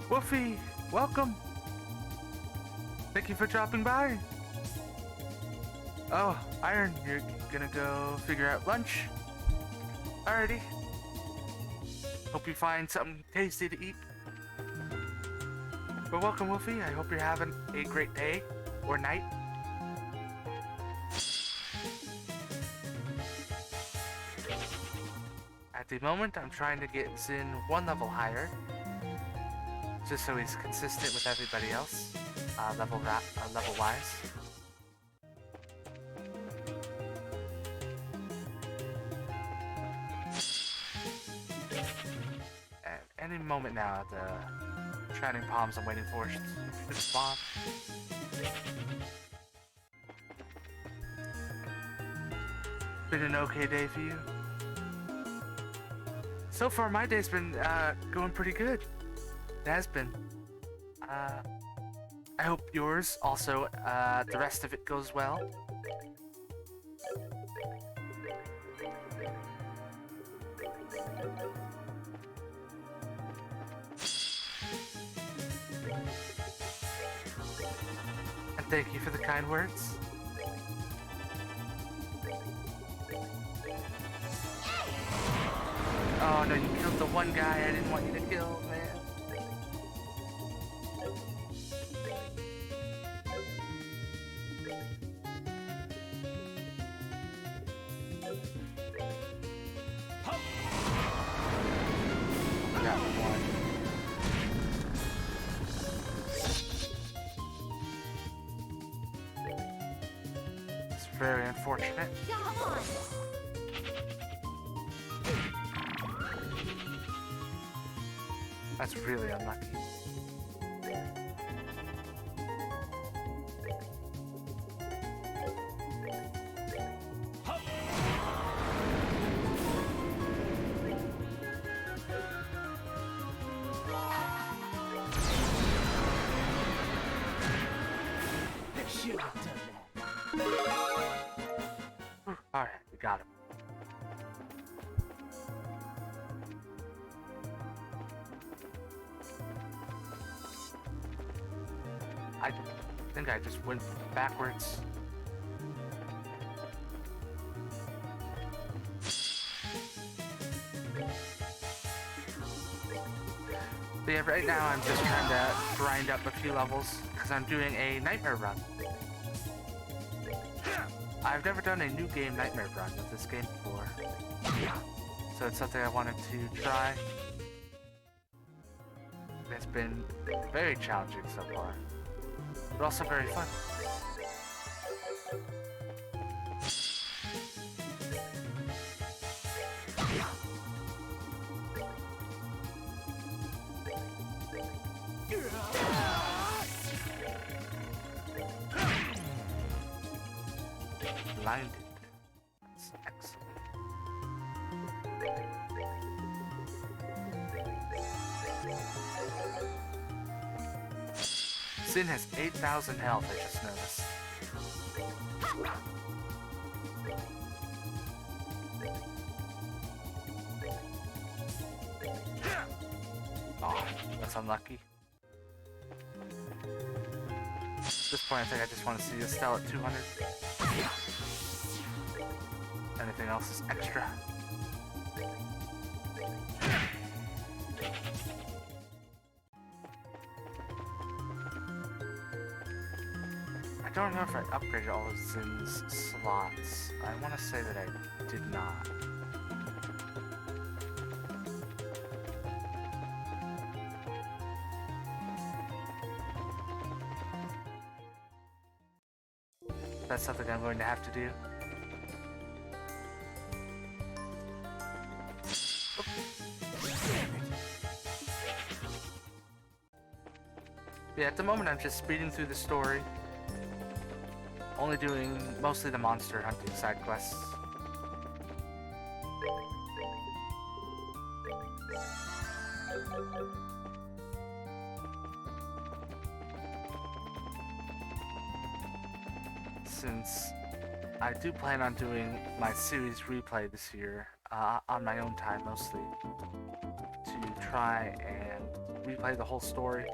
Woofy, welcome. Thank you for dropping by. Oh, Iron, you're gonna go figure out lunch? Alrighty. Hope you find something tasty to eat. But welcome, Woofy. I hope you're having a great day or night. At the moment, I'm trying to get Zin 1 level higher, just so he's consistent with everybody else, level-wise. At any moment now, the Shining Palms I'm waiting for should spawn. Been an okay day for you? So far, my day's been going pretty good. It has been. I hope yours also, the rest of it goes well. And thank you for the kind words. Oh no, you killed the one guy I didn't want you to kill, man. Got one. It's very unfortunate. Come on. That's really unlucky. I should have done that. Alright, we got him. I think I just went backwards. But yeah, right now I'm just trying to grind up a few levels because I'm doing a nightmare run. I've never done a new game nightmare run with this game before. So it's something I wanted to try. It's been very challenging so far, but also very fun. Blinded. That's excellent. Sin has 8,000 health, I just noticed. Oh, that's unlucky. At this point, I think I just want to see Estelle at 200. Anything else is extra. I don't know if I upgraded all of Zin's slots. I want to say that I did not. That's something I'm going to have to do. Yeah, at the moment I'm just speeding through the story. Only doing mostly the monster hunting side quests. Since I do plan on doing my series replay this year, on my own time mostly, to try and replay the whole story.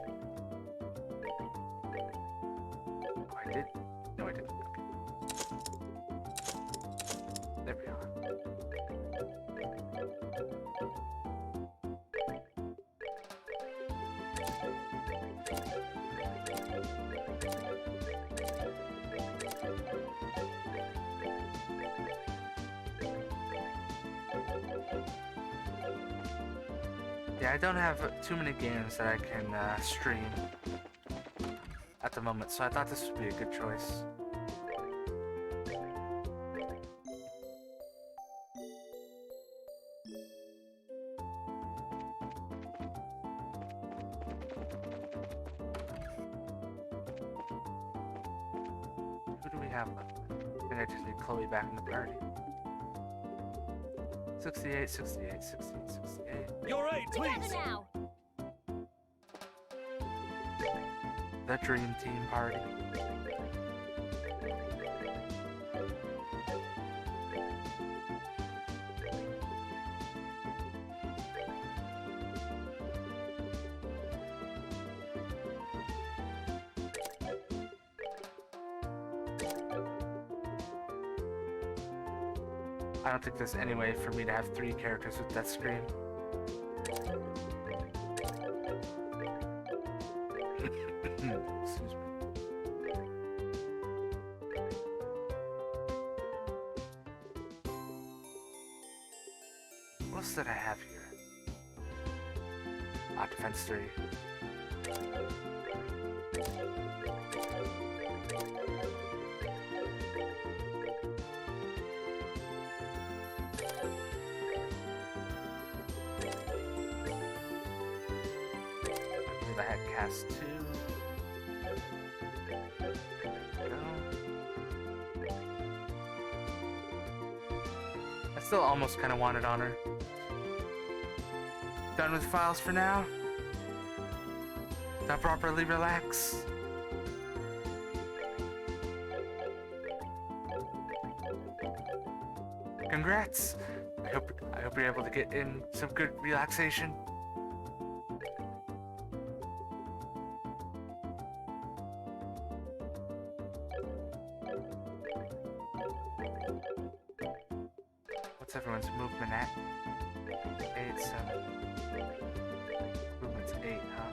Oh, I did? No, I didn't. Okay. There we are. Yeah, I don't have too many games that I can stream at the moment, so I thought this would be a good choice. Who do we have left? I think I just need Chloe back in the party. 68, 68, 68, 68. Your aid, Together please. now. The dream team party. I don't think there's any way for me to have 3 characters with Death Scream. Excuse me. What else did I have here? Defense 3. I believe I had cast 2. I still almost kind of wanted honor. Done with files for now. Now properly relax. Congrats. I hope you're able to get in some good relaxation. What's everyone's movement at? 8, 7. Movement's 8, huh?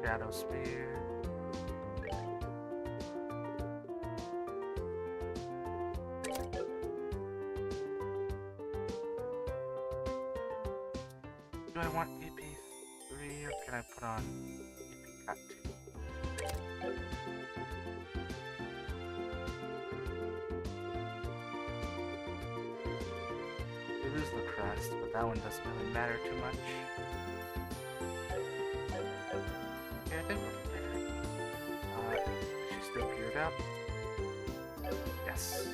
Shadow Spear. Do I want EP3 or can I put on EP Cut 2? We lose the crest, but that one doesn't really matter too much. Yeah, I think we're prepared. She's still geared up. Yes.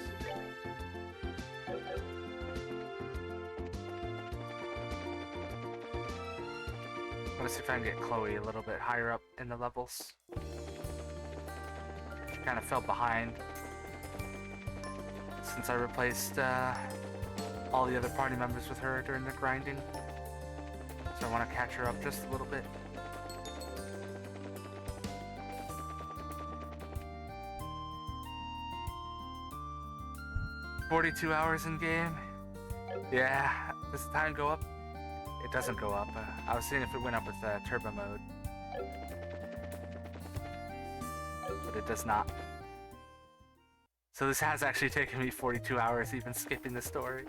Let's see if I can get Chloe a little bit higher up in the levels. She kind of fell behind since I replaced all the other party members with her during the grinding. So I want to catch her up just a little bit. "42 hours in game." Yeah, does the time go up? It doesn't go up. I was seeing if it went up with turbo mode. But it does not. So this has actually taken me 42 hours even skipping the story.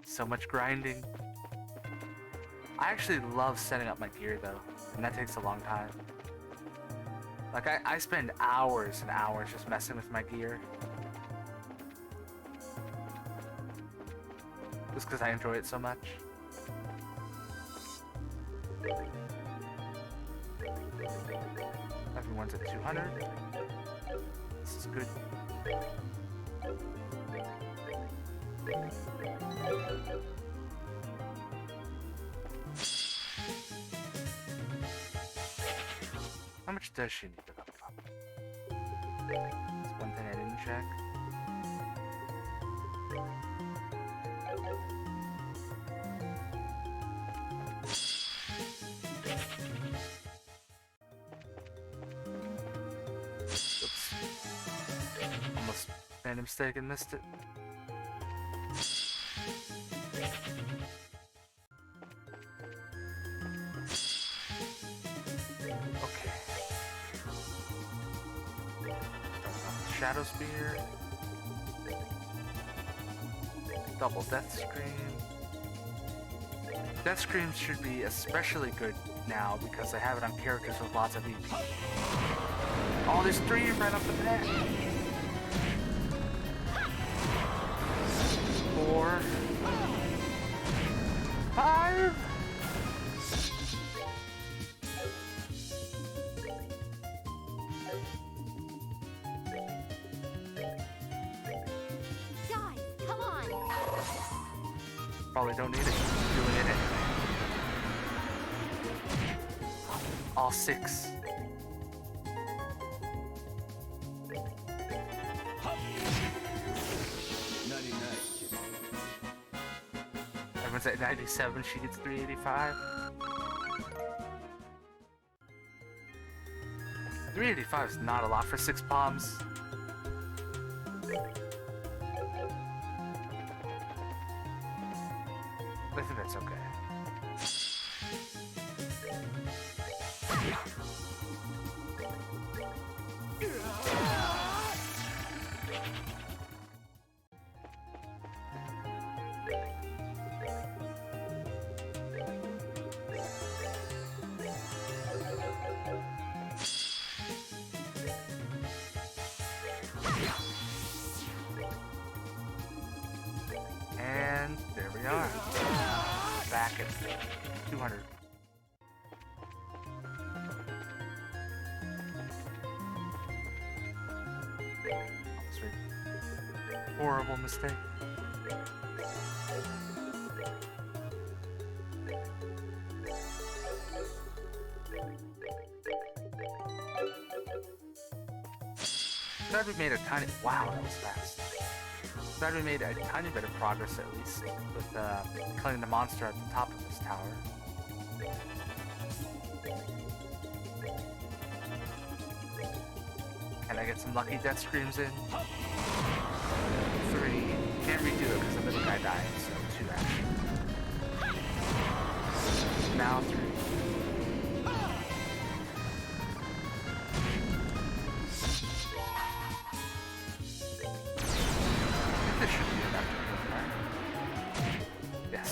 So much grinding. I actually love setting up my gear though, and that takes a long time. Like I spend hours and hours just messing with my gear. Just because I enjoy it so much. Everyone's at 200. This is good. How much does she need to level up? That's one thing I didn't check. Oops. Almost made a mistake and missed it. Okay. Shadow Spear. Double Death Scream. Death Screams should be especially good now because I have it on characters with lots of EP. Oh, there's 3 right off the bat. 4, 5. Guys, come on. Probably don't need it. Doing it anyway. All 6. Everyone's at 97, she gets 385. 385 is not a lot for 6 bombs. I think that's okay. And there we are. Back at 200. Sweet. Horrible mistake. Glad we made a tiny. Wow, that was fast. Glad we made a tiny bit of progress at least with killing the monster at the top of this tower. Can I get some lucky death screams in? 3. Can't redo it because the middle guy died, so 2 actually. Now 3. This should be enough to kill him, right? Yes.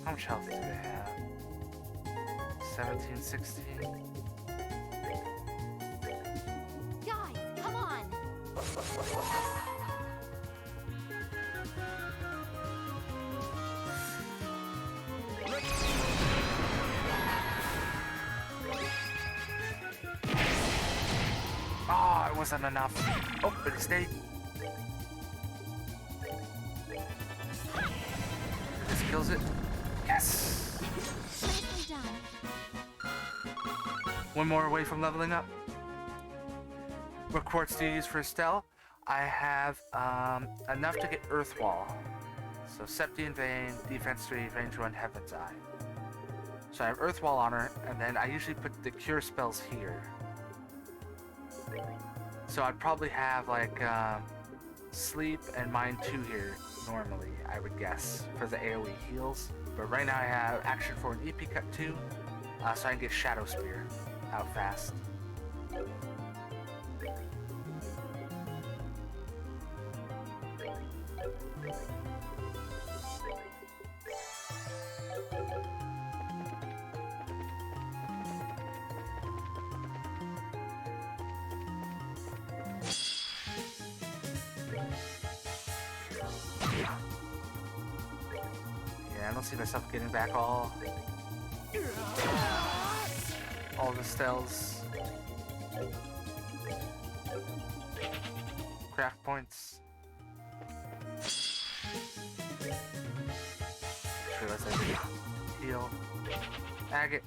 How much health do they have? 17, 16. Guys, come on. Oh, it wasn't enough. Oh, but it stayed. This kills it. Yes! Nicely done. One more away from leveling up. What quartz do you use for Estelle? I have enough to get Earth Wall. So Septian Vein, Defense 3, Range 1, Heaven's Eye. So I have Earth Wall on her, and then I usually put the cure spells here. So I'd probably have like Sleep and Mind 2 here normally, I would guess, for the AoE heals. But right now I have Action for an EP Cut 2, so I can get Shadow Spear out fast. Yeah, I don't see myself getting back all the Stell's craft points. Just realized I didn't heal. Agate.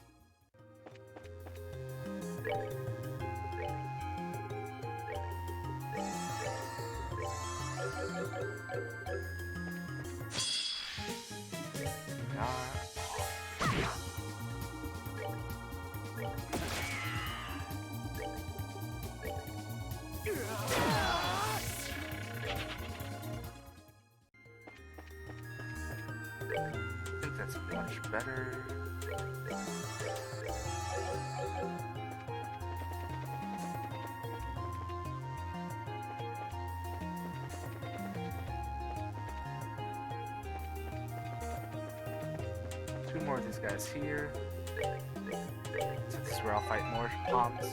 I think that's much better. 2 more of these guys here. So this is where I'll fight more palms.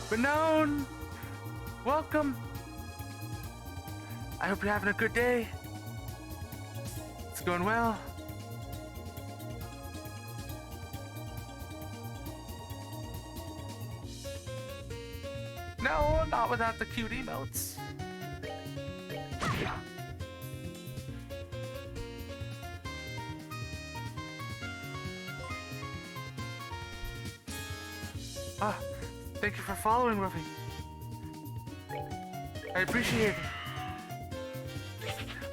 Benone! Welcome! I hope you're having a good day. It's going well. No, not without the cute emotes. Ah, thank you for following, Ruffy. I appreciate it.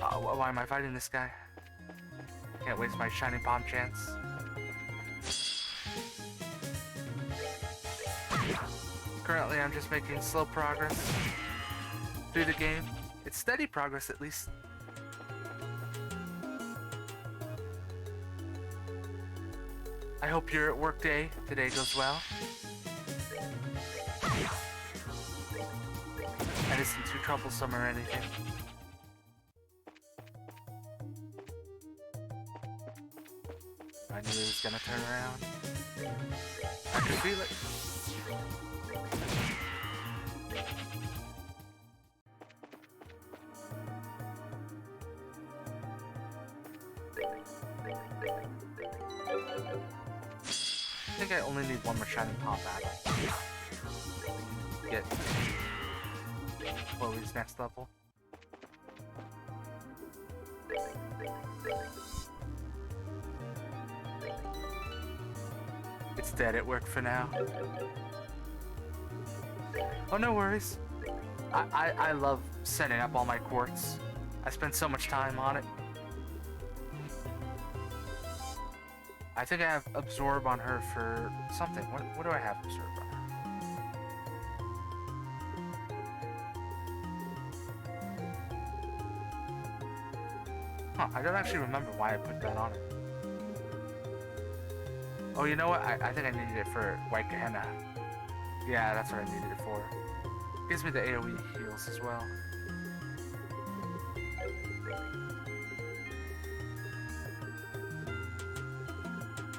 Why am I fighting this guy? Can't waste my shining palm chance. Currently, I'm just making slow progress through the game. It's steady progress, at least. I hope your work day today goes well. And isn't too troublesome or anything. I knew it was gonna turn around. I could feel it. I think I only need one more shining palm battle. Get Chloe's next level. It's dead at work for now. Oh, no worries. I love setting up all my quartz. I spend so much time on it. I think I have absorb on her for something. What do I have absorb on her? Huh, I don't actually remember why I put that on it. Oh, you know what? I think I needed it for White Gehenna. Yeah, that's what I needed it for. Gives me the AoE heals as well.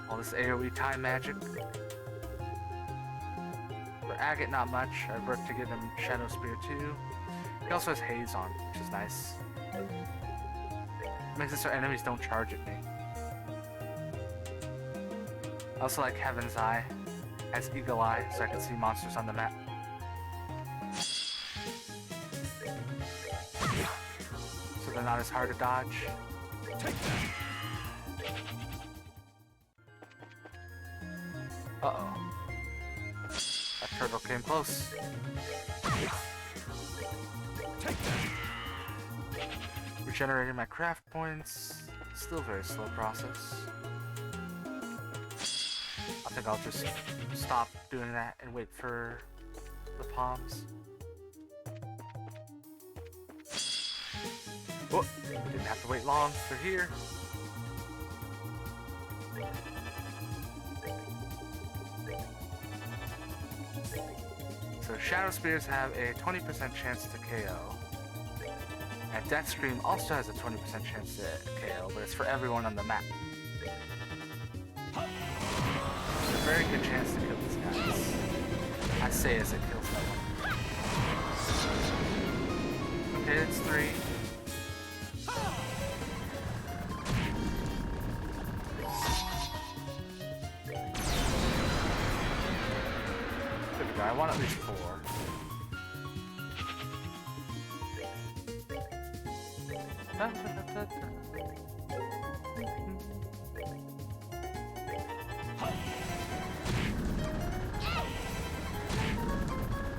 All this AoE time magic. For Agate, not much. I worked to get him Shadow Spear too. He also has Haze on, which is nice. Makes it so enemies don't charge at me. I also like Heaven's Eye as Eagle Eye, so I can see monsters on the map. So they're not as hard to dodge. Uh-oh. That turtle came close. Regenerating my craft points. Still very slow process. I think I'll just stop doing that and wait for the palms. Oh, we didn't have to wait long. They're here. So Shadow Spears have a 20% chance to KO. And Death Scream also has a 20% chance to KO, but it's for everyone on the map. There's a very good chance to kill these guys. I say as it kills no one. Okay, it's 3. Good to go. I want at least 4.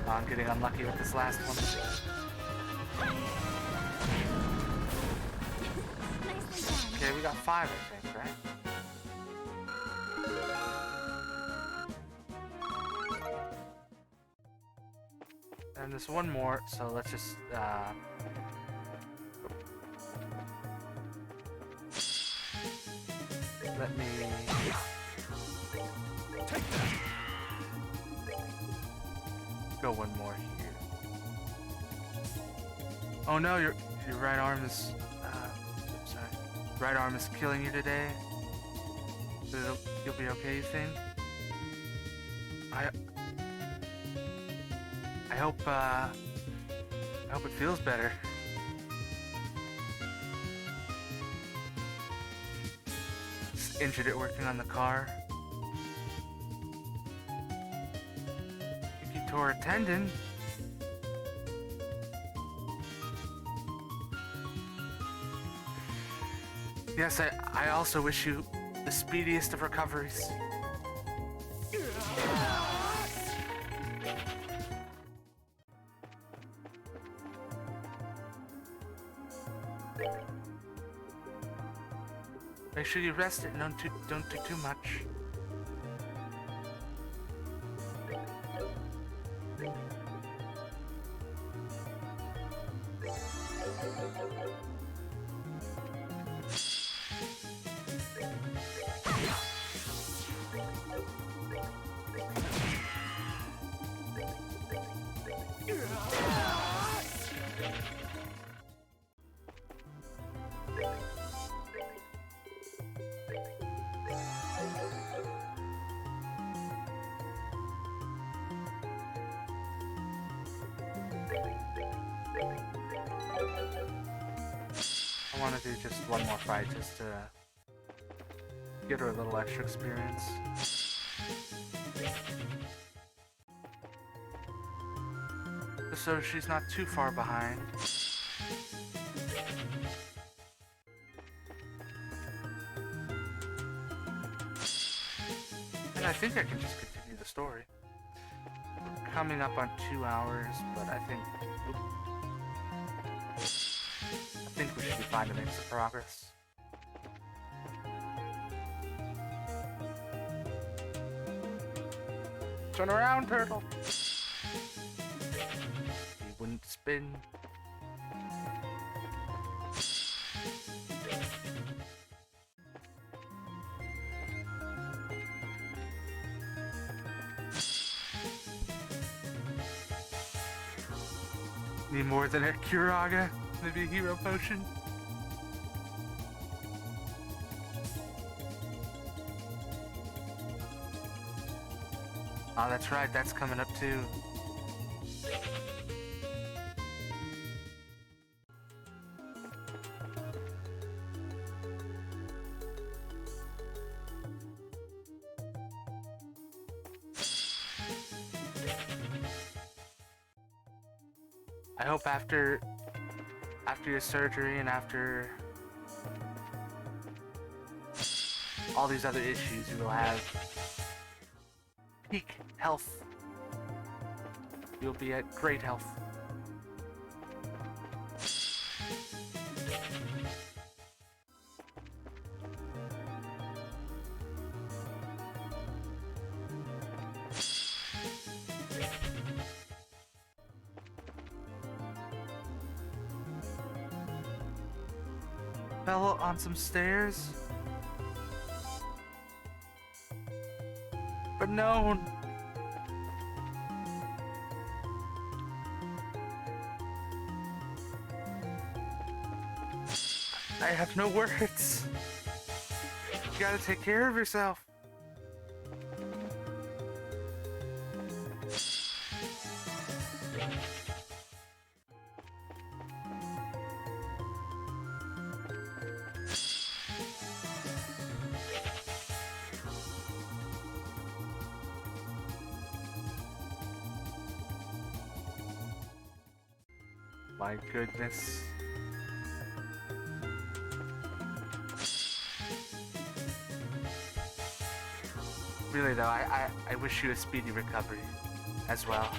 I'm getting unlucky with this last one. Okay, we got 5, I think, right? And there's one more, so let's just let me take that. Go one more here. Oh no, your right arm is, sorry, right arm is killing you today. But you'll be okay, you think? I hope it feels better. Just injured it working on the car. Think you tore a tendon. Yes, I also wish you the speediest of recoveries. Make sure you rest it and don't do too much. I want to do just one more fight just to get her a little extra experience. So she's not too far behind. And I think I can just continue the story. We're coming up on 2 hours, but I think we should be fine to make some progress. Turn around, turtle! He wouldn't spin. Need more than a Curaga? Maybe a hero potion? Oh, that's right, that's coming up too. I hope after your surgery and after all these other issues, you will have peak health. You'll be at great health. Fell on some stairs. But no. I have no words. You gotta take care of yourself. My goodness. Really though, I wish you a speedy recovery as well.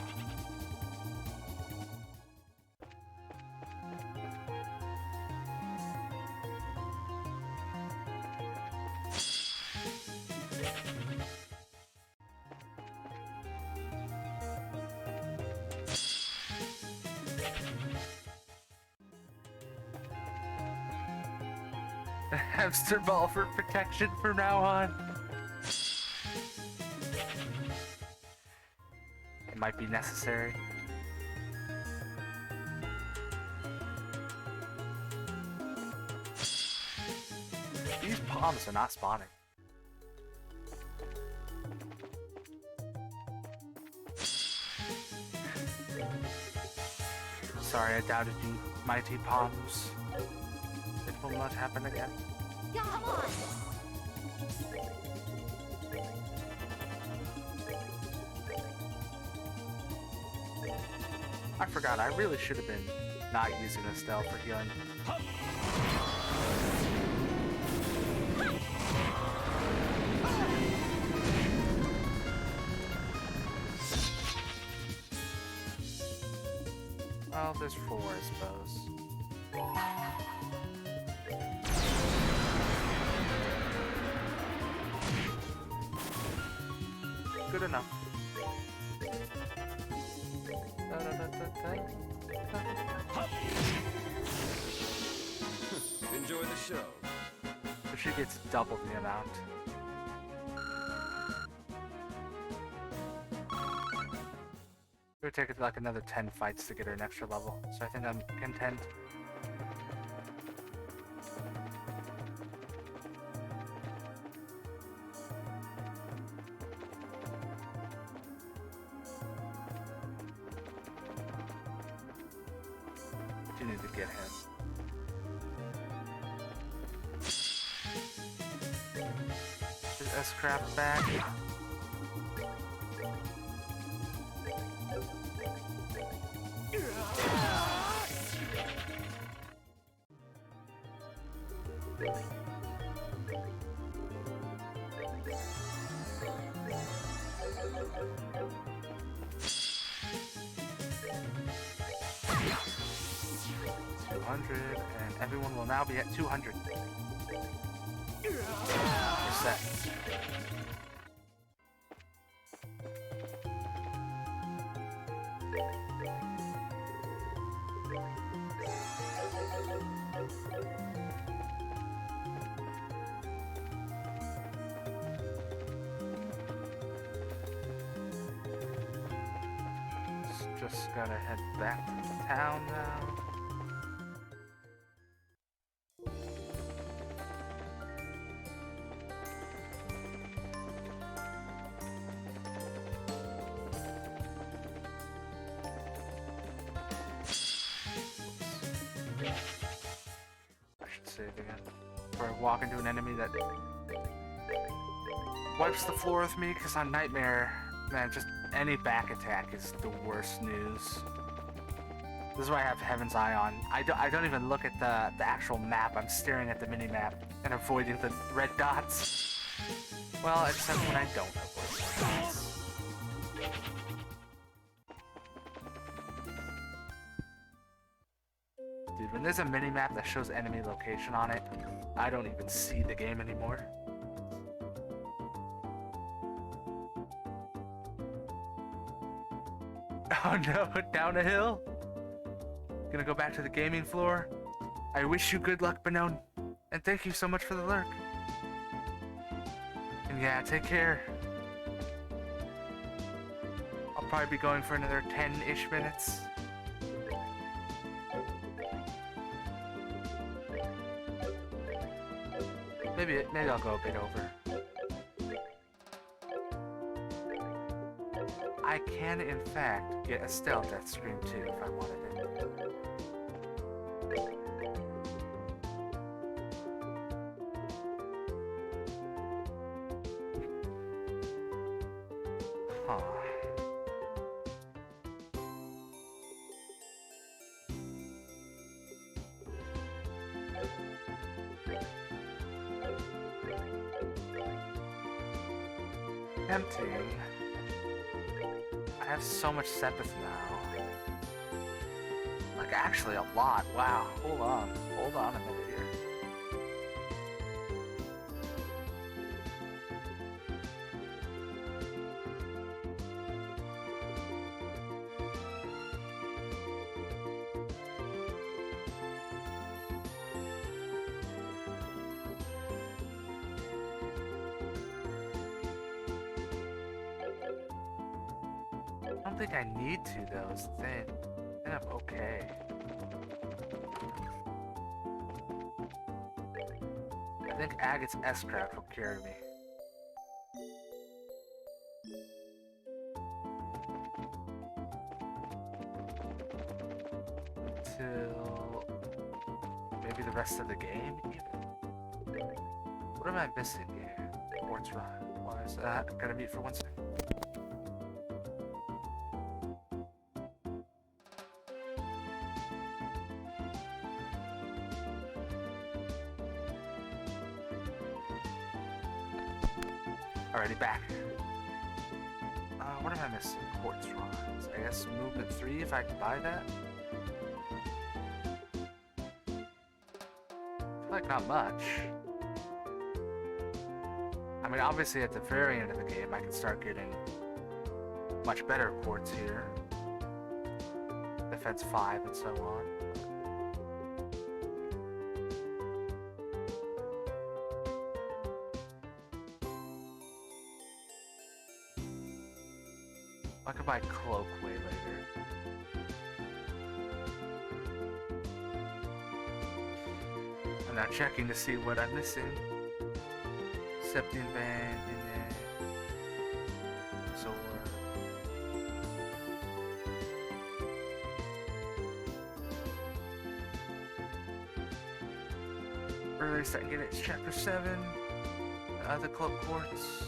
A hamster ball for protection from now on. It might be necessary. Bombs are not spawning. Sorry, I doubted you, mighty palms. It will not happen again. Come on! I forgot, I really should have been not using Estelle for healing. Well, there's 4, I suppose. Good enough. Enjoy the show. So she gets double the amount. It would take it like another 10 fights to get her an extra level, so I think I'm content. You need to get him. Is S-Craft back? 200, and everyone will now be at 200. You're set. Just gotta head back to the town now. I should save again. Or walk into an enemy that wipes the floor with me, because on Nightmare, man, just any back attack is the worst news. This is why I have Heaven's Eye on. I don't even look at the actual map. I'm staring at the mini-map and avoiding the red dots. Well, except when I don't avoid the red dots. Dude, when there's a mini-map that shows enemy location on it, I don't even see the game anymore. Oh no, down a hill? Gonna go back to the gaming floor? I wish you good luck, Benone. And thank you so much for the lurk. And yeah, take care. I'll probably be going for another 10-ish minutes. Maybe I'll go a bit over. I can, in fact, get a stealth death scream too if I wanted it. Huh. Emptying. I have so much Sepith now. Like, actually a lot. Wow. Hold on a minute here. I don't think I need to, though. It's the thing. I think I'm okay. I think Agate's S-Craft will carry me. Till maybe the rest of the game, even? What am I missing here? Quartz Rod. Why is that? Gotta mute for 1 second. Already back. What am I missing? Quartz rods. I guess movement 3 if I can buy that. I feel like not much. I mean, obviously at the very end of the game, I can start getting much better quartz here. Defense 5 and so on. I could buy Cloak way later. I'm now checking to see what I'm missing. Septian Band, Sword. Earliest I can get it is Chapter 7. The Cloak Quartz.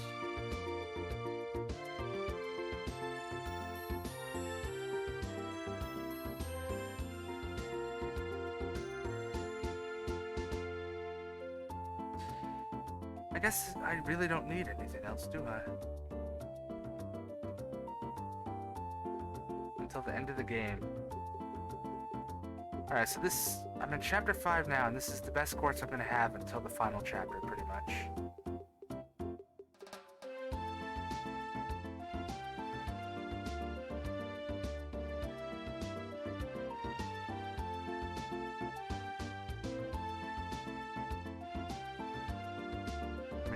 I guess I really don't need anything else, do I? Until the end of the game. Alright, so I'm in chapter 5 now, and this is the best quartz I'm gonna have until the final chapter, pretty much.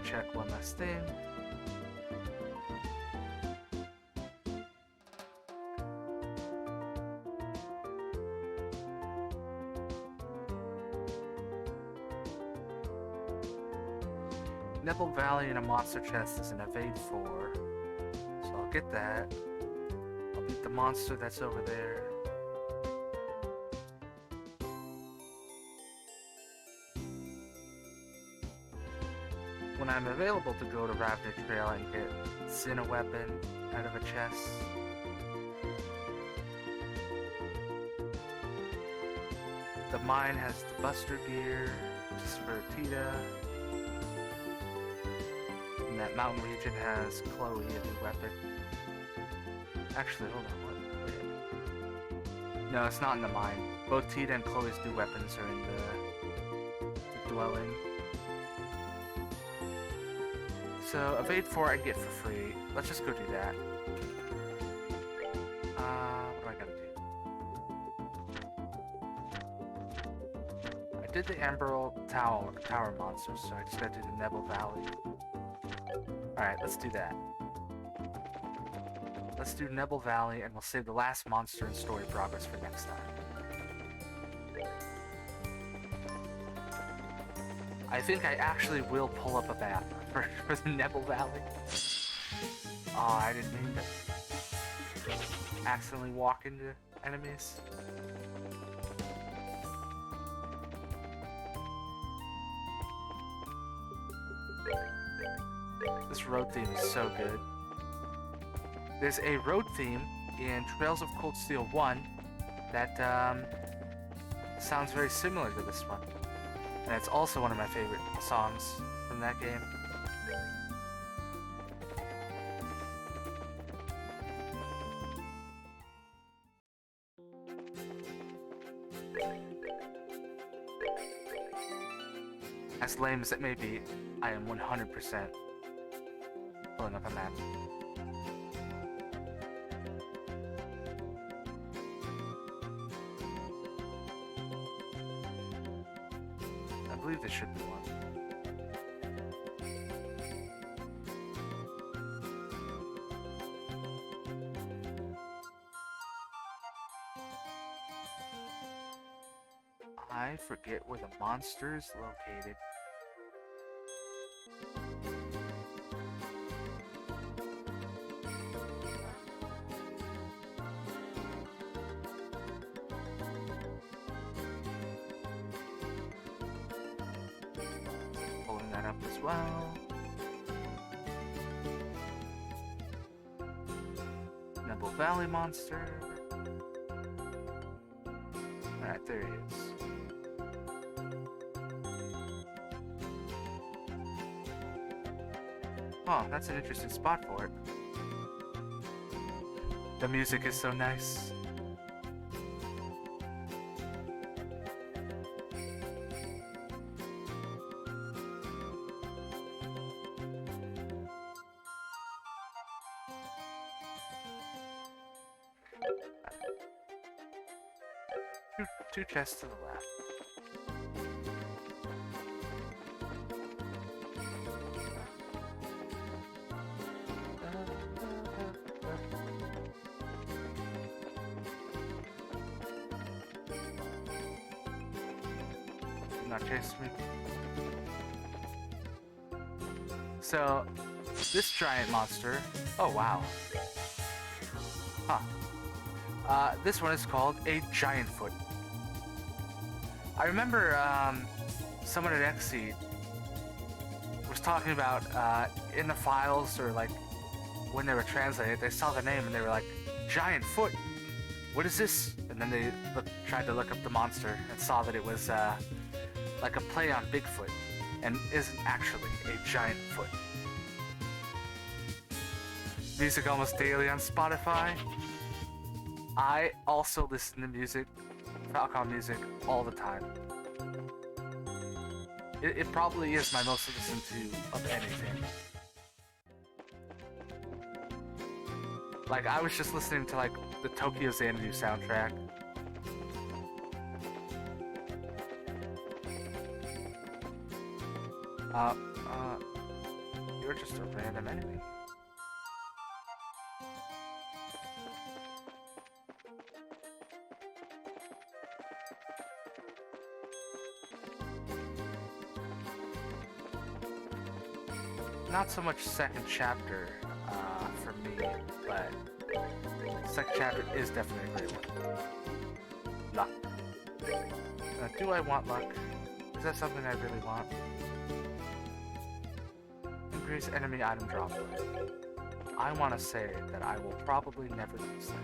Check one last thing. Nebel Valley in a monster chest is an evade 4, so I'll get that. I'll beat the monster that's over there. When I'm available to go to Ravnica Trail and get Sin a weapon out of a chest. The mine has the Buster gear, just for Tita. And that mountain region has Chloe, a new weapon. Actually, hold on, what? Wait. No, it's not in the mine. Both Tita and Chloe's new weapons are in the dwelling. So, Evade 4 I can get for free. Let's just go do that. What do I gotta do? I did the Emerald Tower monster, so I just gotta do the Nebel Valley. Alright, let's do that. Let's do Nebel Valley, and we'll save the last monster in story progress for next time. I think I actually will pull up a map for the Nebel Valley. Oh, I didn't mean to accidentally walk into enemies. This road theme is so good. There's a road theme in Trails of Cold Steel 1 that sounds very similar to this one. And it's also one of my favorite songs from that game. As lame as it may be, I am 100% pulling up a map. I believe there should be one. I forget where the monster is located. well. Nimble Valley monster. Alright, there he is. Oh, that's an interesting spot for it. The music is so nice. Two chests to the left. Do not chase me. So, this giant monster. Oh wow. Huh. This one is called a giant foot. I remember someone at Xseed was talking about in the files or like when they were translating it, they saw the name and they were like, giant foot, what is this? And then they tried to look up the monster and saw that it was like a play on Bigfoot and isn't actually a giant foot. Music almost daily on Spotify. I also listen to music, Falcon music, all the time. It probably is my most listened to of anything. Like, I was just listening to, like, the Tokyo Xanadu soundtrack. You're just a random enemy. Not so much second chapter for me, but second chapter is definitely a great one. Luck. Do I want luck? Is that something I really want? Increase enemy item drop. I want to say that I will probably never use that.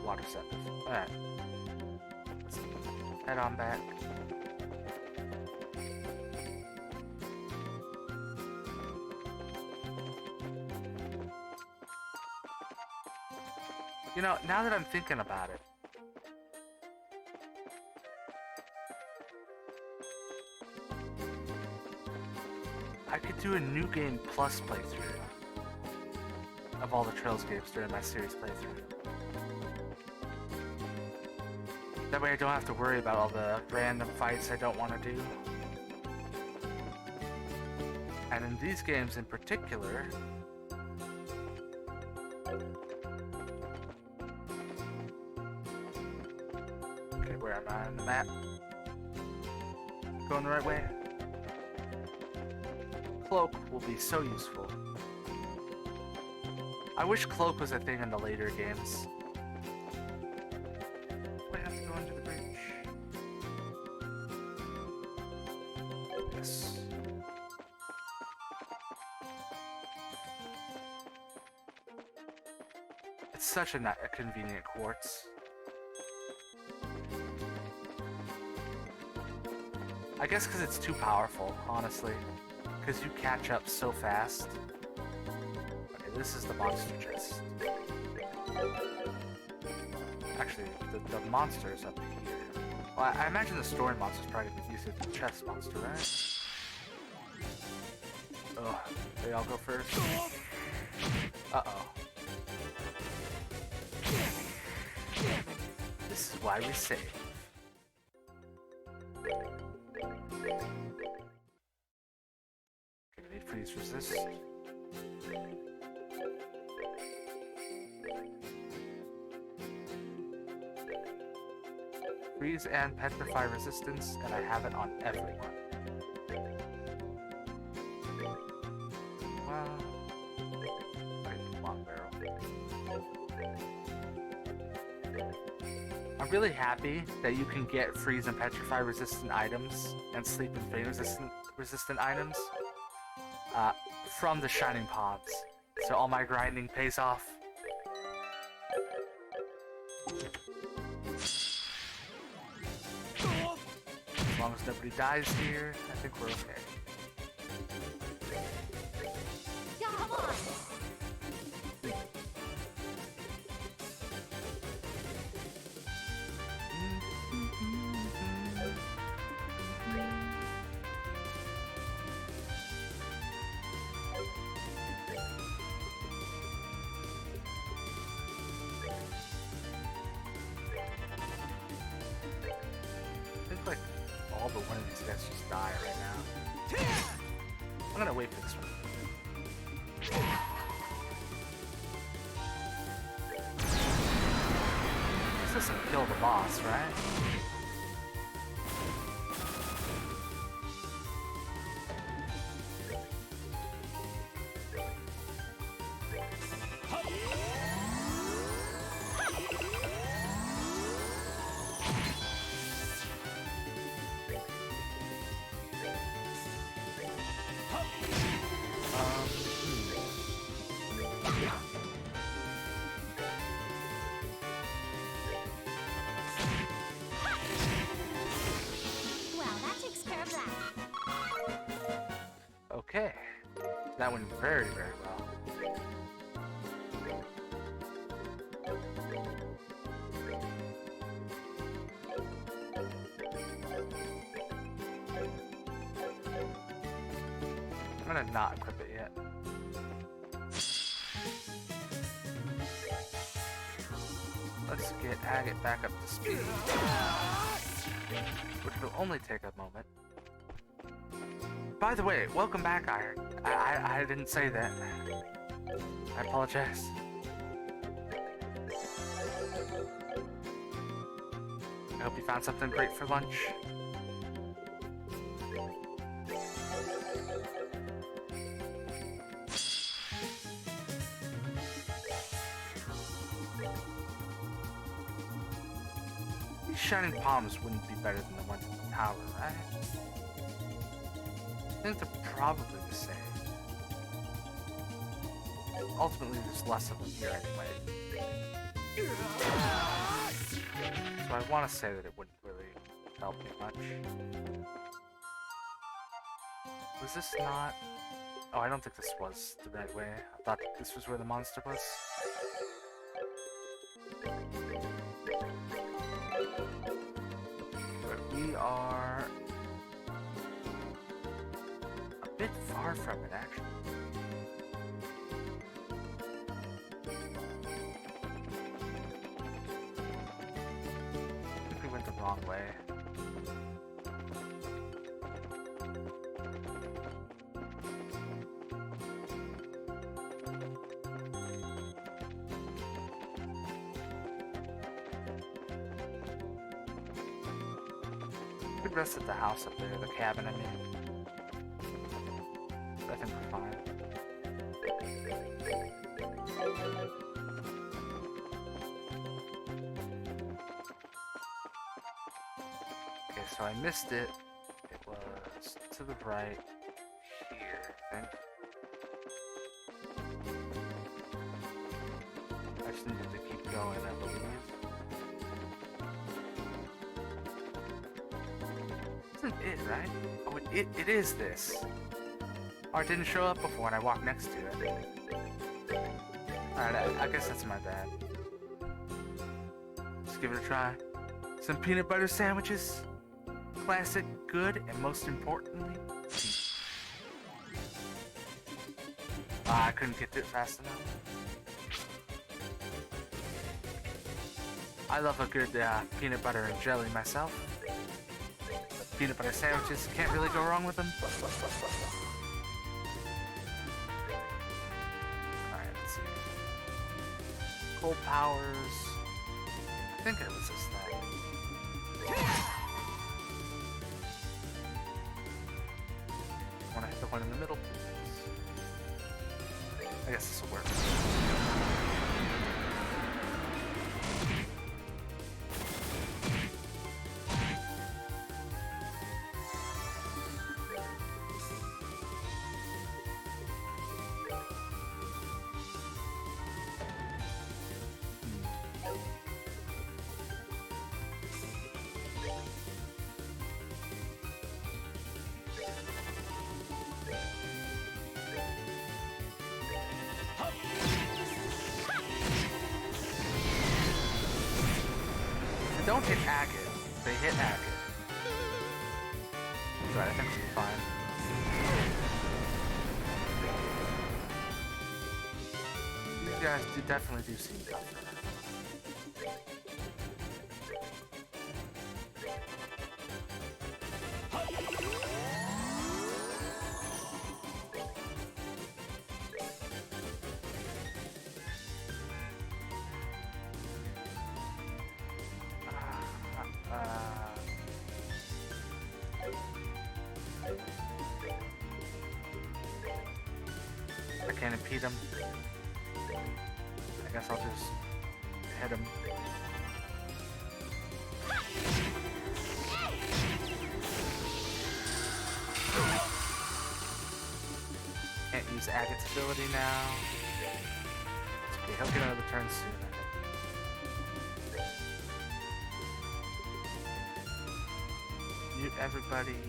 Water septic. Alright. Let's head on back. You know, now that I'm thinking about it, I could do a New Game Plus playthrough of all the Trails games during my series playthrough. That way I don't have to worry about all the random fights I don't want to do. And in these games in particular, okay, where am I on the map? Going the right way? Cloak will be so useful. I wish Cloak was a thing in the later games. I have to go under the bridge. Yes. It's such a convenient quartz. I guess because it's too powerful, honestly. Because you catch up so fast. Okay, this is the monster chest. Actually, the monster is up here. Well, I imagine the story monster is probably going to use the chest monster, right? Oh, they all go first. Uh-oh. This is why we save. Freeze resist. Freeze and petrify resistance, and I have it on everyone. Wow. Right, long barrel. I'm really happy that you can get freeze and petrify resistant items and sleep and fade resistant items from the Shining Palms. So all my grinding pays off. As long as nobody dies here, I think we're okay. Come on! I think like all but one of these guys just die right now. I'm gonna wait for this one. This doesn't kill the boss, right? Well, that takes care of that. Okay. That went very, very well. I'm gonna not equip it yet. Let's get Agate back up to speed. Which will only take a moment. By the way, welcome back, Iron. I didn't say that. I apologize. I hope you found something great for lunch. These Shining Palms wouldn't be better than the ones in the tower, right? I think they're probably the same. Ultimately, there's less of them here anyway. So I want to say that it wouldn't really help me much. Was this not... Oh, I don't think this was the right way. I thought this was where the monster was. But we are... a bit far from it, actually. I think we went the wrong way. We could rest at the house up there, the cabin, I mean. I think we're fine. Okay, so I missed it. It was to the right here, I think. I just needed to keep going, I believe. Isn't it, right? Oh, it is this. Oh, it didn't show up before when I walked next to it. Alright, I guess that's my bad. Let's give it a try. Some peanut butter sandwiches. Classic, good, and most importantly, cheap. I couldn't get to it fast enough. I love a good peanut butter and jelly myself. But peanut butter sandwiches, can't really go wrong with them. Alright, let's see. Cold powers. I think I resist that. Wanna hit the one in the middle, please? I guess this will work. don't hit agate. They hit agate. So I think we'll be fine. These guys definitely do seem tougher. I can't impede him. I guess I'll just hit him. Can't use Agate's ability now. It's okay, he'll get another turn soon. Mute everybody.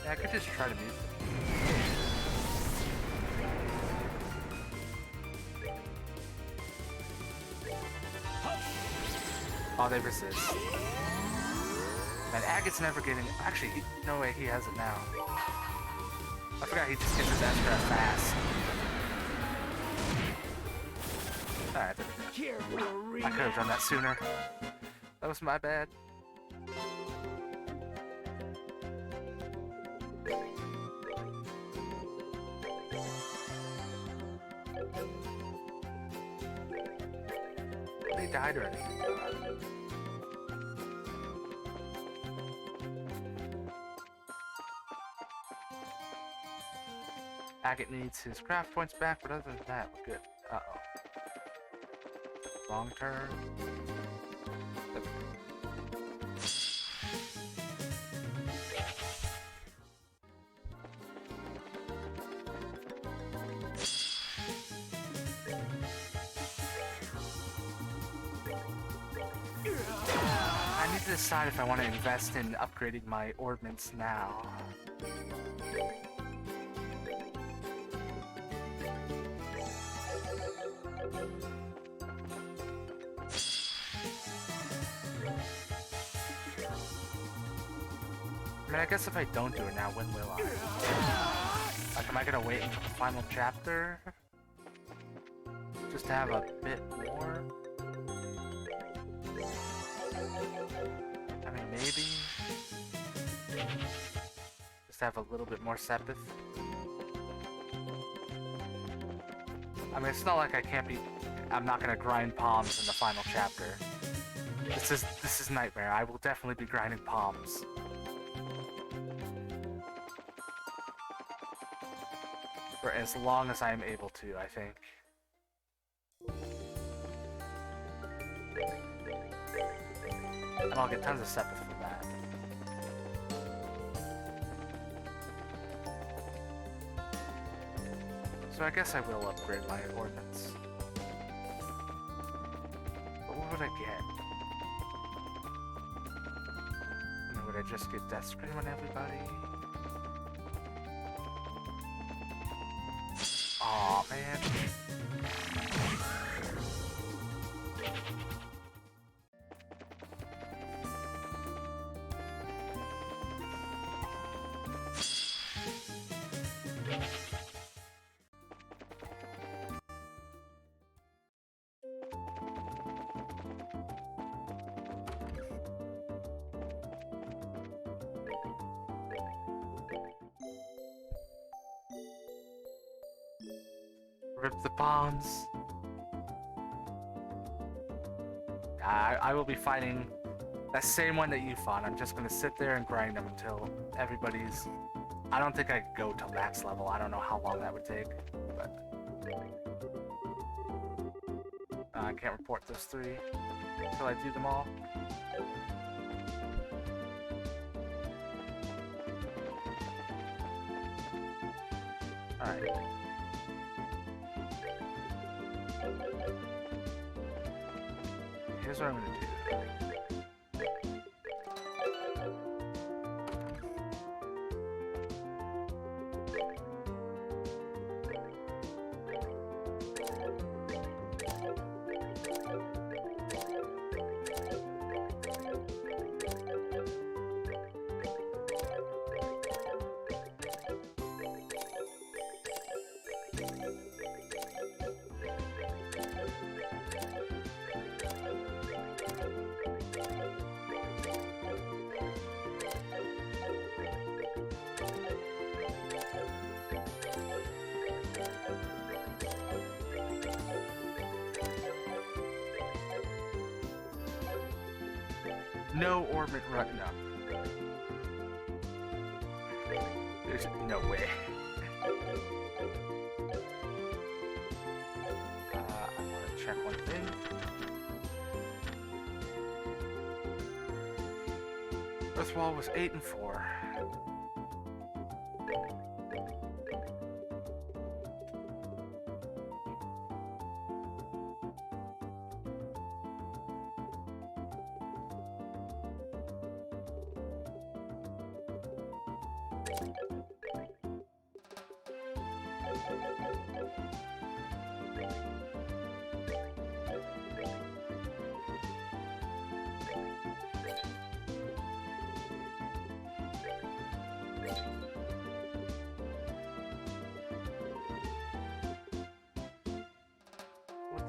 Yeah, I could just try to mute them. Oh, they resist. And Agate's never getting... Actually, no way, he has it now. I forgot he just gets his extra fast. Alright, there we go. I could have done that sooner. That was my bad. They died already. Agate needs his craft points back, but other than that, we're good. Uh-oh. Wrong turn. I need to decide if I want to invest in upgrading my ordnance now. I mean, I guess if I don't do it now, when will I? Like, am I gonna wait until the final chapter? Just to have a bit more? I mean, maybe? Just have a little bit more Sepith? I mean, it's not like I can't be... I'm not gonna grind palms in the final chapter. This is Nightmare. I will definitely be grinding palms. For as long as I am able to, I think. And I'll get tons of Sepith from that. So I guess I will upgrade my ordnance. But what would I get? I mean, would I just get Death Scream on everybody? Aw, man. Rip the bombs. I will be fighting that same one that you fought. I'm just gonna sit there and grind them until everybody's... I don't think I could go till max level. I don't know how long that would take, but... I can't report those three until I do them all. Alright. Here's what I'm gonna do. No orbit run. No. There's no way. I want to check one thing. Earthwall was 8 and 4.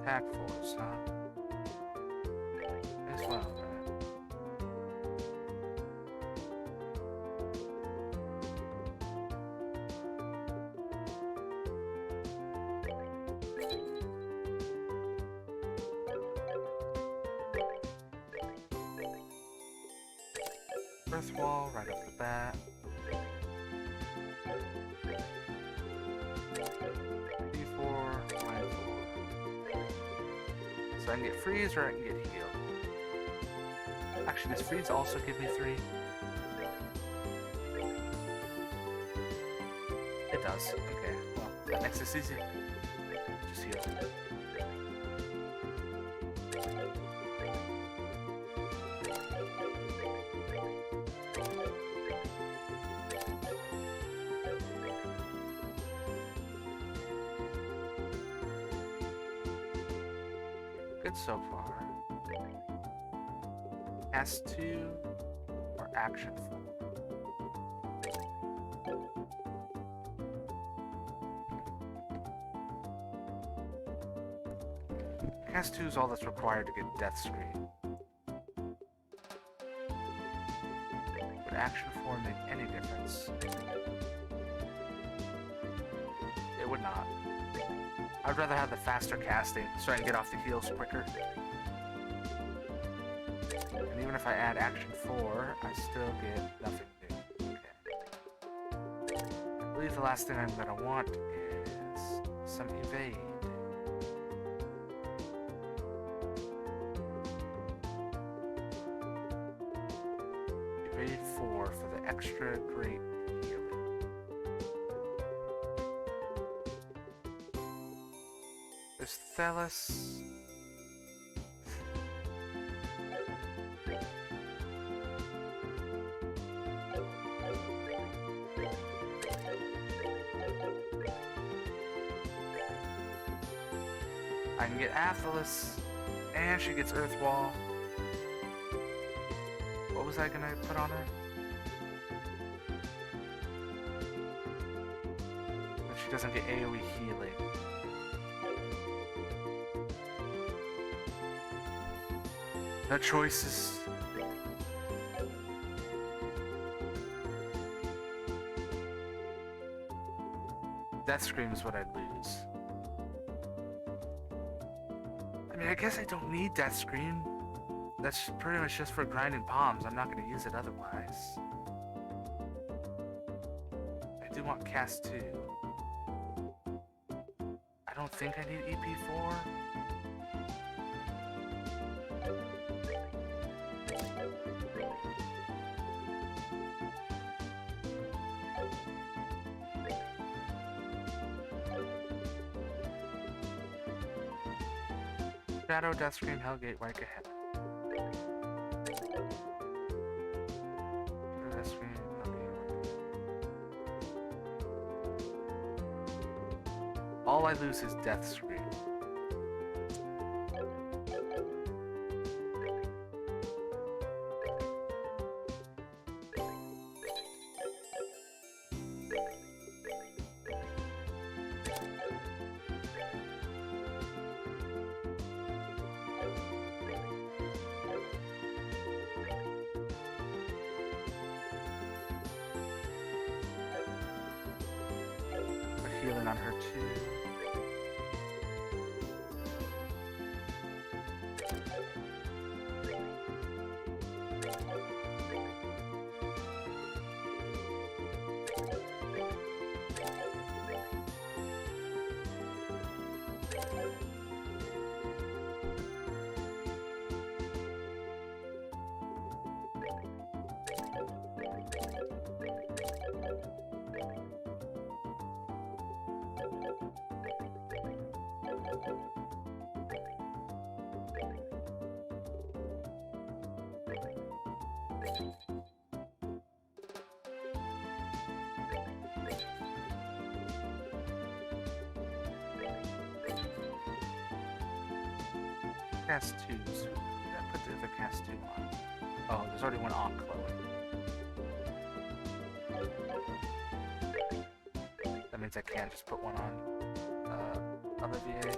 Attack force, huh? As well, right? Earth wall right off the bat. D4, -4. So I can get freeze or I can get heal. Actually, does freeze also give me 3? It does. Okay, well, that makes this easy. Just heal. Good so far. S2 or action 4? Cast 2 is all that's required to get Death Screen. Would action 4 make any difference? It would not. I'd rather have the faster casting so I can get off the heals quicker. And even if I add action 4, I still get nothing new. Okay. I believe the last thing I'm gonna want is some evade. Evade 4 for the extra great healing. There's Thelis. I can get Athelis, and she gets Earthwall. What was I gonna put on her? But she doesn't get AoE healing. The choices. Death Scream is what I'd lose. I mean, I guess I don't need Death Scream. That's pretty much just for grinding bombs. I'm not going to use it otherwise. I do want Cast 2. I don't think I need EP4. Shadow, Death Scream, Hellgate, Wake ahead. Death Scream, Hellgate, Wake. All I lose is Death Scream. Healing on her too. Cast 2s. Did I put the other cast 2 on? Oh, there's already one on Chloe. That means I can't just put one on Olivier.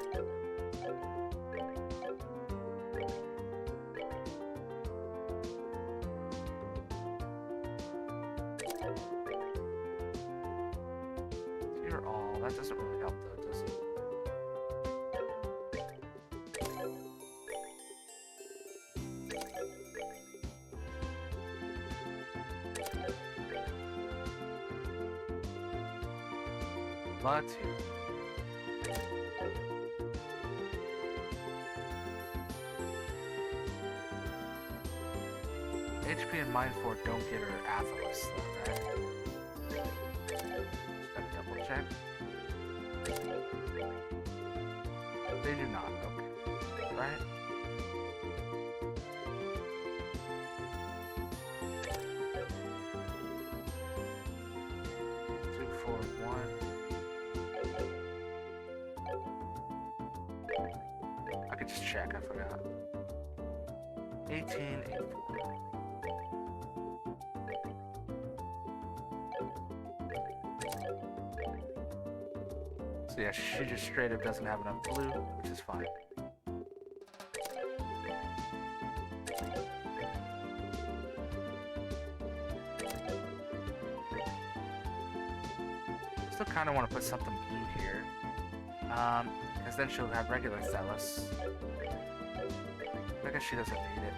You're all. That doesn't really help though, does it? Latu. HP and Mind 4 don't get her Athelos though, right? Just gotta double check. They do not, okay. Right? Two, four, one. I could just check, I forgot. 18, 84. So yeah, she just straight up doesn't have enough blue, which is fine. Still kind of want to put something blue here. Because then she'll have regular Thelos. I guess she doesn't need it.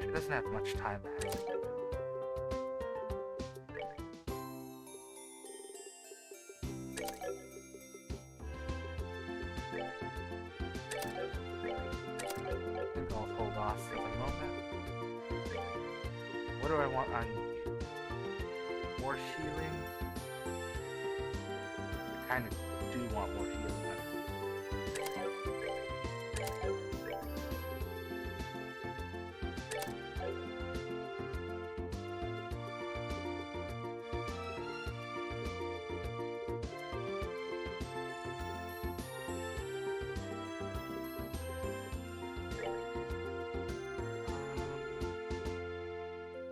She doesn't have much time left. I think I'll hold off for the moment. What do I want on you? More healing? I kind of do want more healing.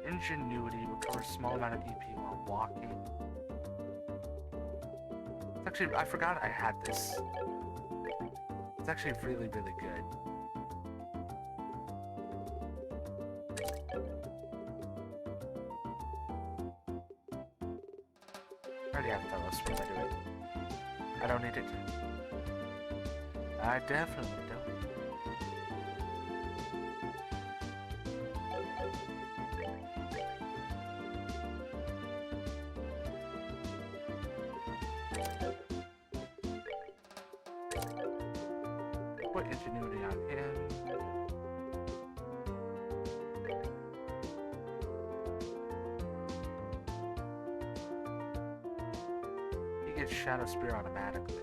Ingenuity recovers a small amount of EP while walking. It's actually, I forgot I had this. It's actually really, really good. I already have Thelos when I do it. I don't need it. I definitely don't. Put ingenuity on him. He gets Shadow Spear automatically.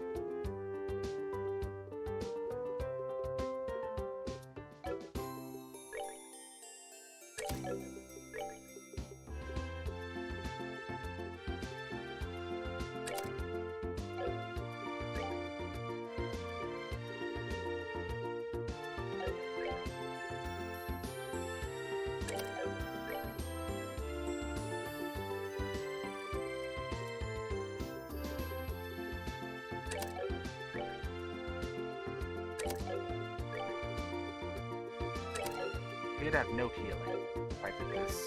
He'd have no healing if I did this.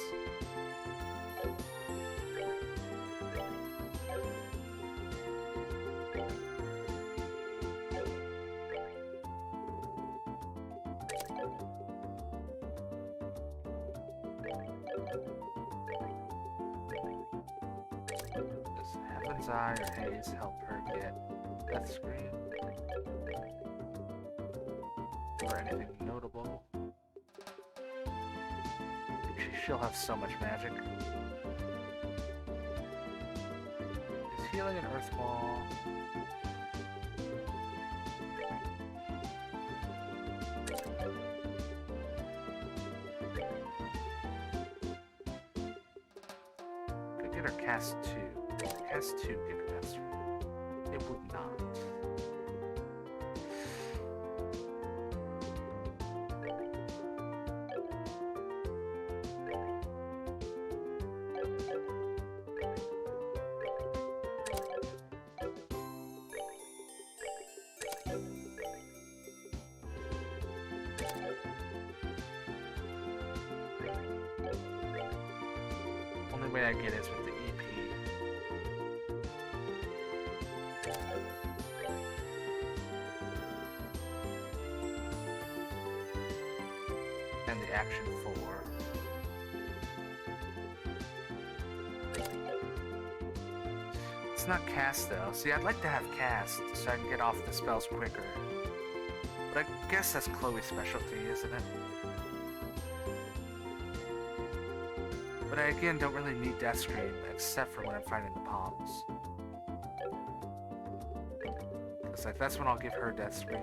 Does Heaven's Eye or Haze help her get Death Screen? Or anything notable? she'll have so much magic. Is healing an Earth Wall? Could get her cast 2. Cast 2 get her cast 3. It would not. Only way I get is with the EP. And the action 4. It's not cast though. See, I'd like to have cast so I can get off the spells quicker. But I guess that's Chloe's specialty, isn't it? But I again don't really need Death Scream except for when I'm fighting the Palms. Cause like that's when I'll give her Death Scream.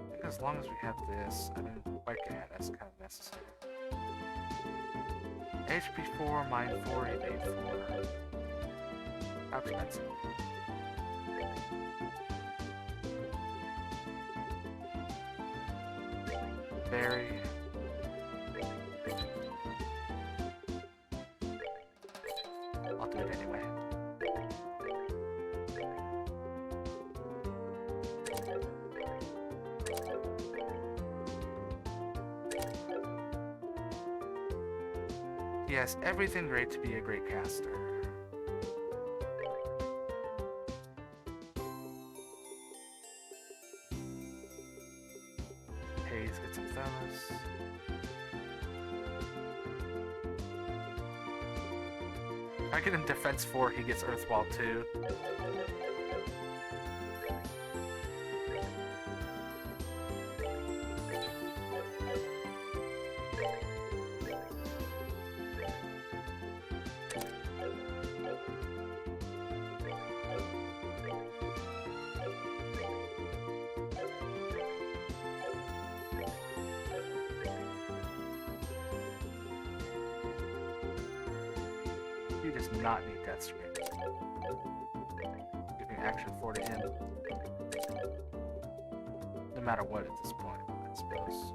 I think as long as we have this, I mean, like yeah, that's kind of necessary. HP 4, Mind 4, Evade 4. How expensive? Very. I'll do it anyway. Yes, everything great to be a great caster. Hayes, get some Thermos. If I get in Defense 4, he gets Earthwall 2. He does not need Death Scream. Giving action 4 to him. No matter what at this point, I suppose.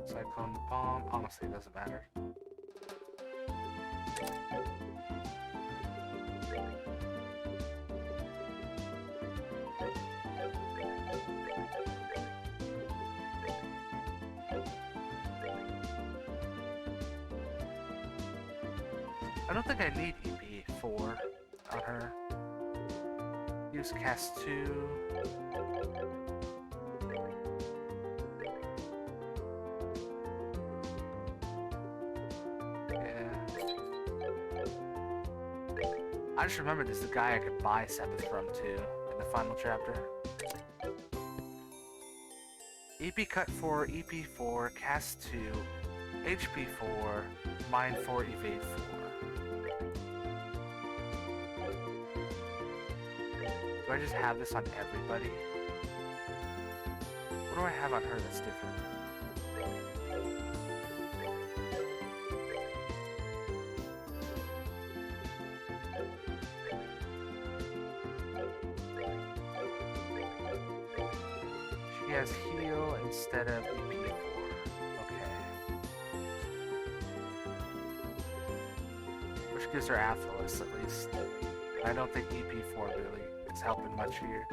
Cyclone Bomb, honestly it doesn't matter. I don't think I need EP4 on her. Use cast 2. Yeah. I just remembered there's a guy I could buy Sabbath from too in the final chapter. EP cut 4, EP4, cast 2, HP 4, Mind 4, Evade 4. Do I just have this on everybody? What do I have on her that's different? She has heal instead of EP4. Okay. Which gives her Aethelus at least. I don't think EP4 really is helping much here.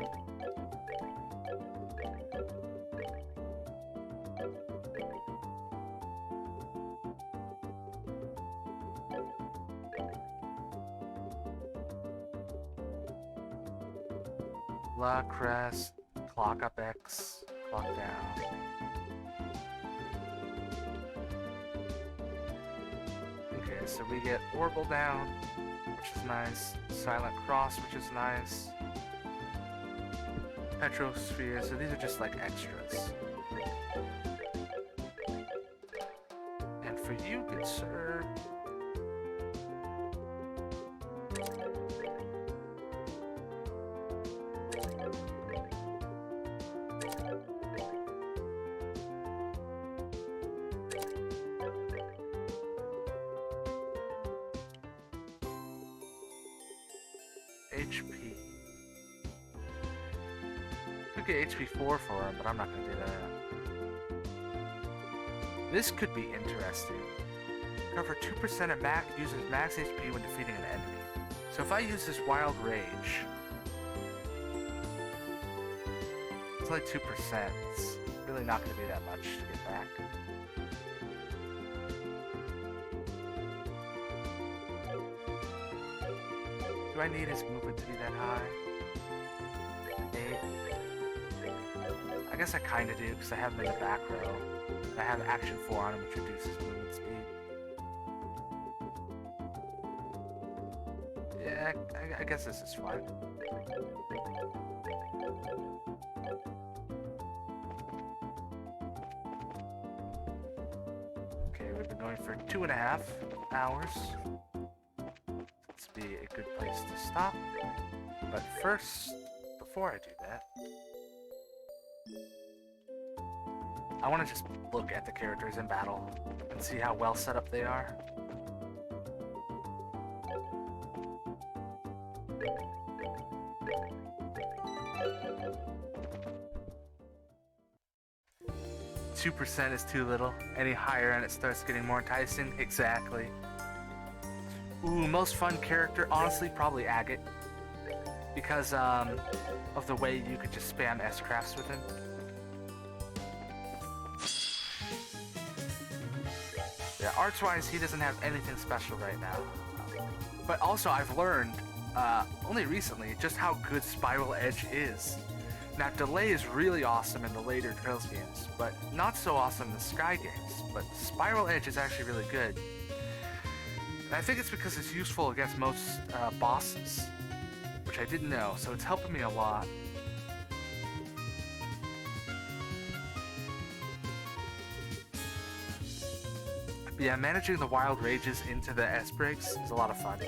La Crest, clock up X, clock down. Okay, so we get Orbital down, which is nice. Silent Cross, which is nice. Petrosphere, so these are just like extras. And for you, good sir. HP. Could get HP 4 for him, but I'm not gonna do that. This could be interesting. Cover 2% of max uses max HP when defeating an enemy. So if I use this Wild Rage, it's like 2%. It's really not gonna be that much to get back. Do I need his movement to be that high? 8. I guess I kinda do, because I have him in the back row. I have Action 4 on him, which reduces movement speed. Yeah, I guess this is fine. Okay, we've been going for 2.5 hours. Be a good place to stop. But first, before I do that, I want to just look at the characters in battle and see how well set up they are. %2 is too little. Any higher and it starts getting more enticing. Exactly. Ooh, most fun character, honestly, probably Agate. Because of the way you could just spam S-crafts with him. Yeah, arts-wise, he doesn't have anything special right now. But also, I've learned, only recently, just how good Spiral Edge is. Now, Delay is really awesome in the later Trails games, but not so awesome in the Sky games. But Spiral Edge is actually really good. And I think it's because it's useful against most bosses, which I didn't know, so it's helping me a lot. But yeah, managing the Wild Rages into the S-Breaks is a lot of fun.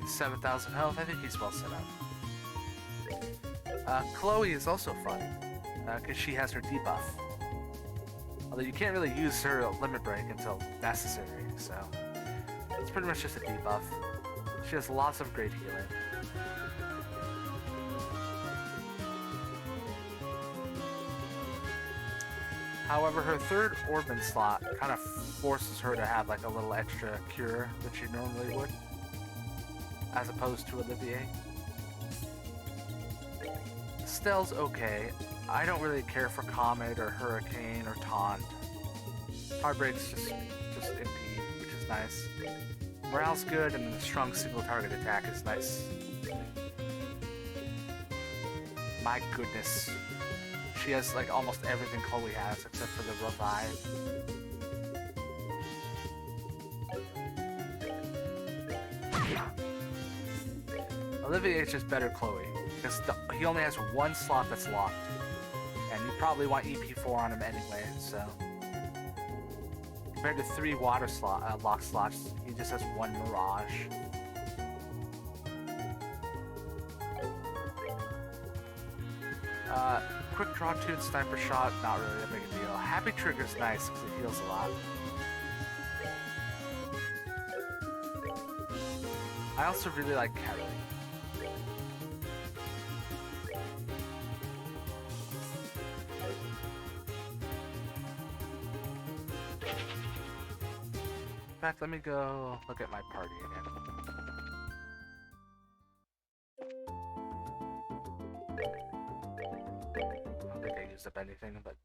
He's 7,000 health, I think he's well set up. Chloe is also fun, because she has her debuff. Although you can't really use her limit break until necessary, so it's pretty much just a debuff. She has lots of great healing. However, her third Orban slot kind of forces her to have like a little extra cure than she normally would, as opposed to Olivier. Stell's okay. I don't really care for Comet or Hurricane or Taunt. Heartbreak's just impede, which is nice. Morale's good, and the strong single target attack is nice. My goodness. She has like almost everything Chloe has except for the revive. Olivier is just better Chloe, because he only has one slot that's locked. And you probably want EP4 on him anyway, so... Compared to 3 water lock slots, he just has 1 Mirage. Quick draw tune, sniper shot, not really that big a deal. Happy Trigger's nice because it heals a lot. I also really like Kelly. In fact, let me go look at my party again. I don't think I used up anything, but...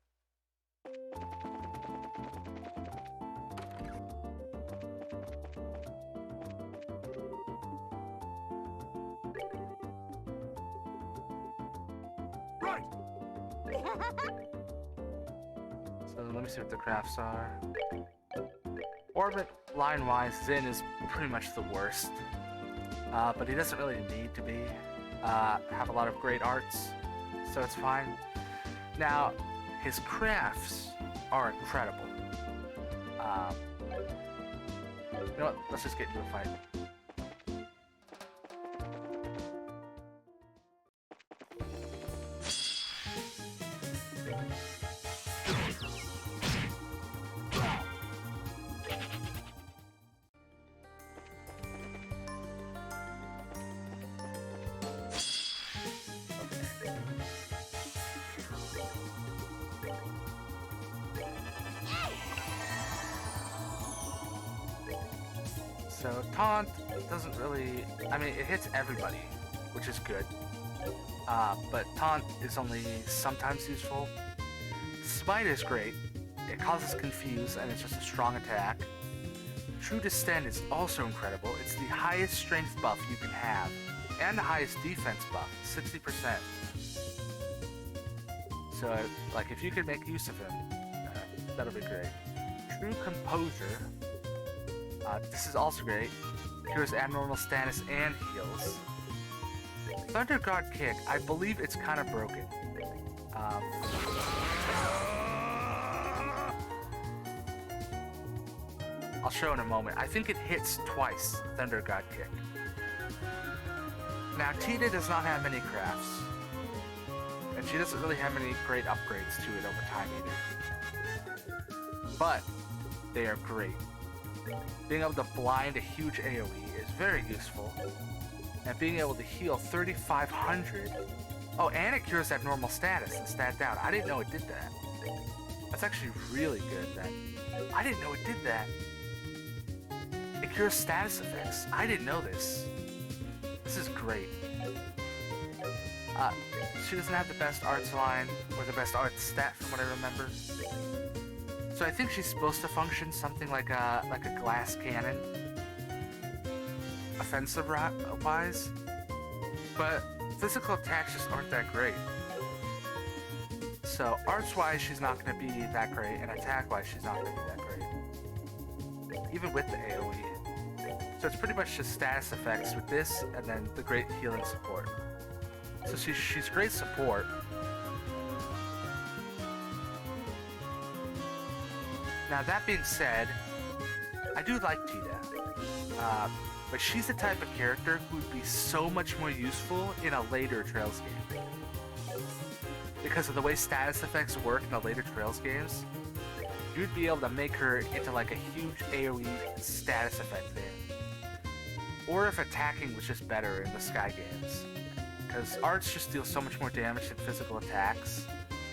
Right! let me see what the crafts are. Orbit, line-wise, Zin is pretty much the worst. But he doesn't really need to be. Have a lot of great arts, so it's fine. Now, his crafts are incredible. You know what? Let's just get into a fight. So taunt doesn't really, I mean, it hits everybody, which is good. But taunt is only sometimes useful. Smite is great. It causes confuse and it's just a strong attack. True Descent is also incredible. It's the highest strength buff you can have and the highest defense buff, 60%. So like if you could make use of him, that'll be great. True Composure. This is also great. Cures abnormal status and heals. Thunder God Kick, I believe it's kind of broken. I'll show in a moment. I think it hits twice, Thunder God Kick. Now, Tita does not have many crafts. And she doesn't really have any great upgrades to it over time either. But, they are great. Being able to blind a huge AoE is very useful. And being able to heal 3,500. Oh, and it cures abnormal status and stat down. I didn't know it did that. That's actually really good then. I didn't know it did that. It cures status effects. I didn't know this. This is great. She doesn't have the best arts line or the best arts stat from what I remember. So I think she's supposed to function something like a glass cannon, offensive wise, but physical attacks just aren't that great. So arts wise she's not going to be that great, and attack wise she's not going to be that great, even with the AoE. So it's pretty much just status effects with this, and then the great healing support. So she's great support. Now that being said, I do like Tita, but she's the type of character who would be so much more useful in a later Trails game. Because of the way status effects work in the later Trails games, you'd be able to make her into like a huge AoE status effect thing. Or if attacking was just better in the Sky games. Because arts just deal so much more damage than physical attacks.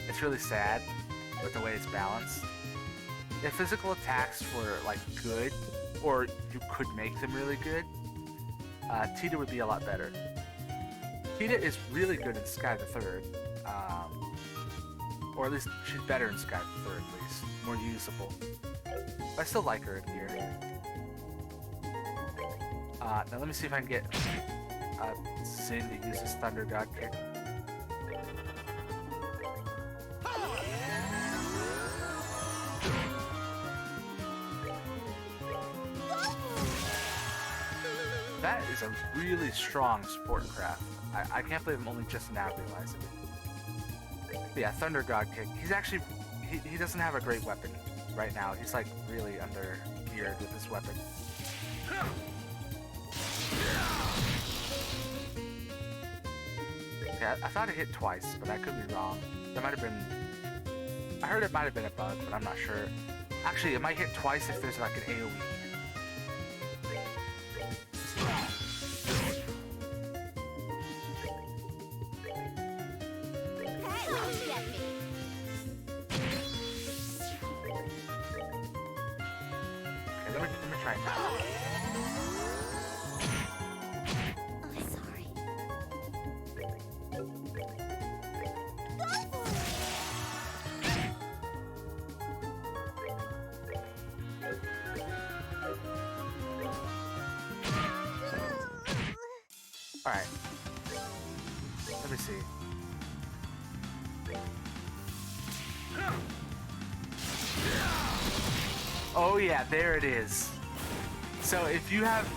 It's really sad with the way it's balanced. If physical attacks were like good, or you could make them really good, Tita would be a lot better. Tita is really good in Sky the Third, or at least she's better in Sky the Third, at least more usable. But I still like her in here. Now let me see if I can get Zin to use his Thunder God Kick. That is a really strong support craft. I can't believe I'm only just now realizing it. But yeah, Thunder God Kick. He's actually, he doesn't have a great weapon right now. He's like really under geared with his weapon. Okay, I thought it hit twice, but I could be wrong. That might have been, I heard it might have been a bug, but I'm not sure. Actually, it might hit twice if there's like an AoE. Alright. Let me see. Oh yeah, there it is. So if you have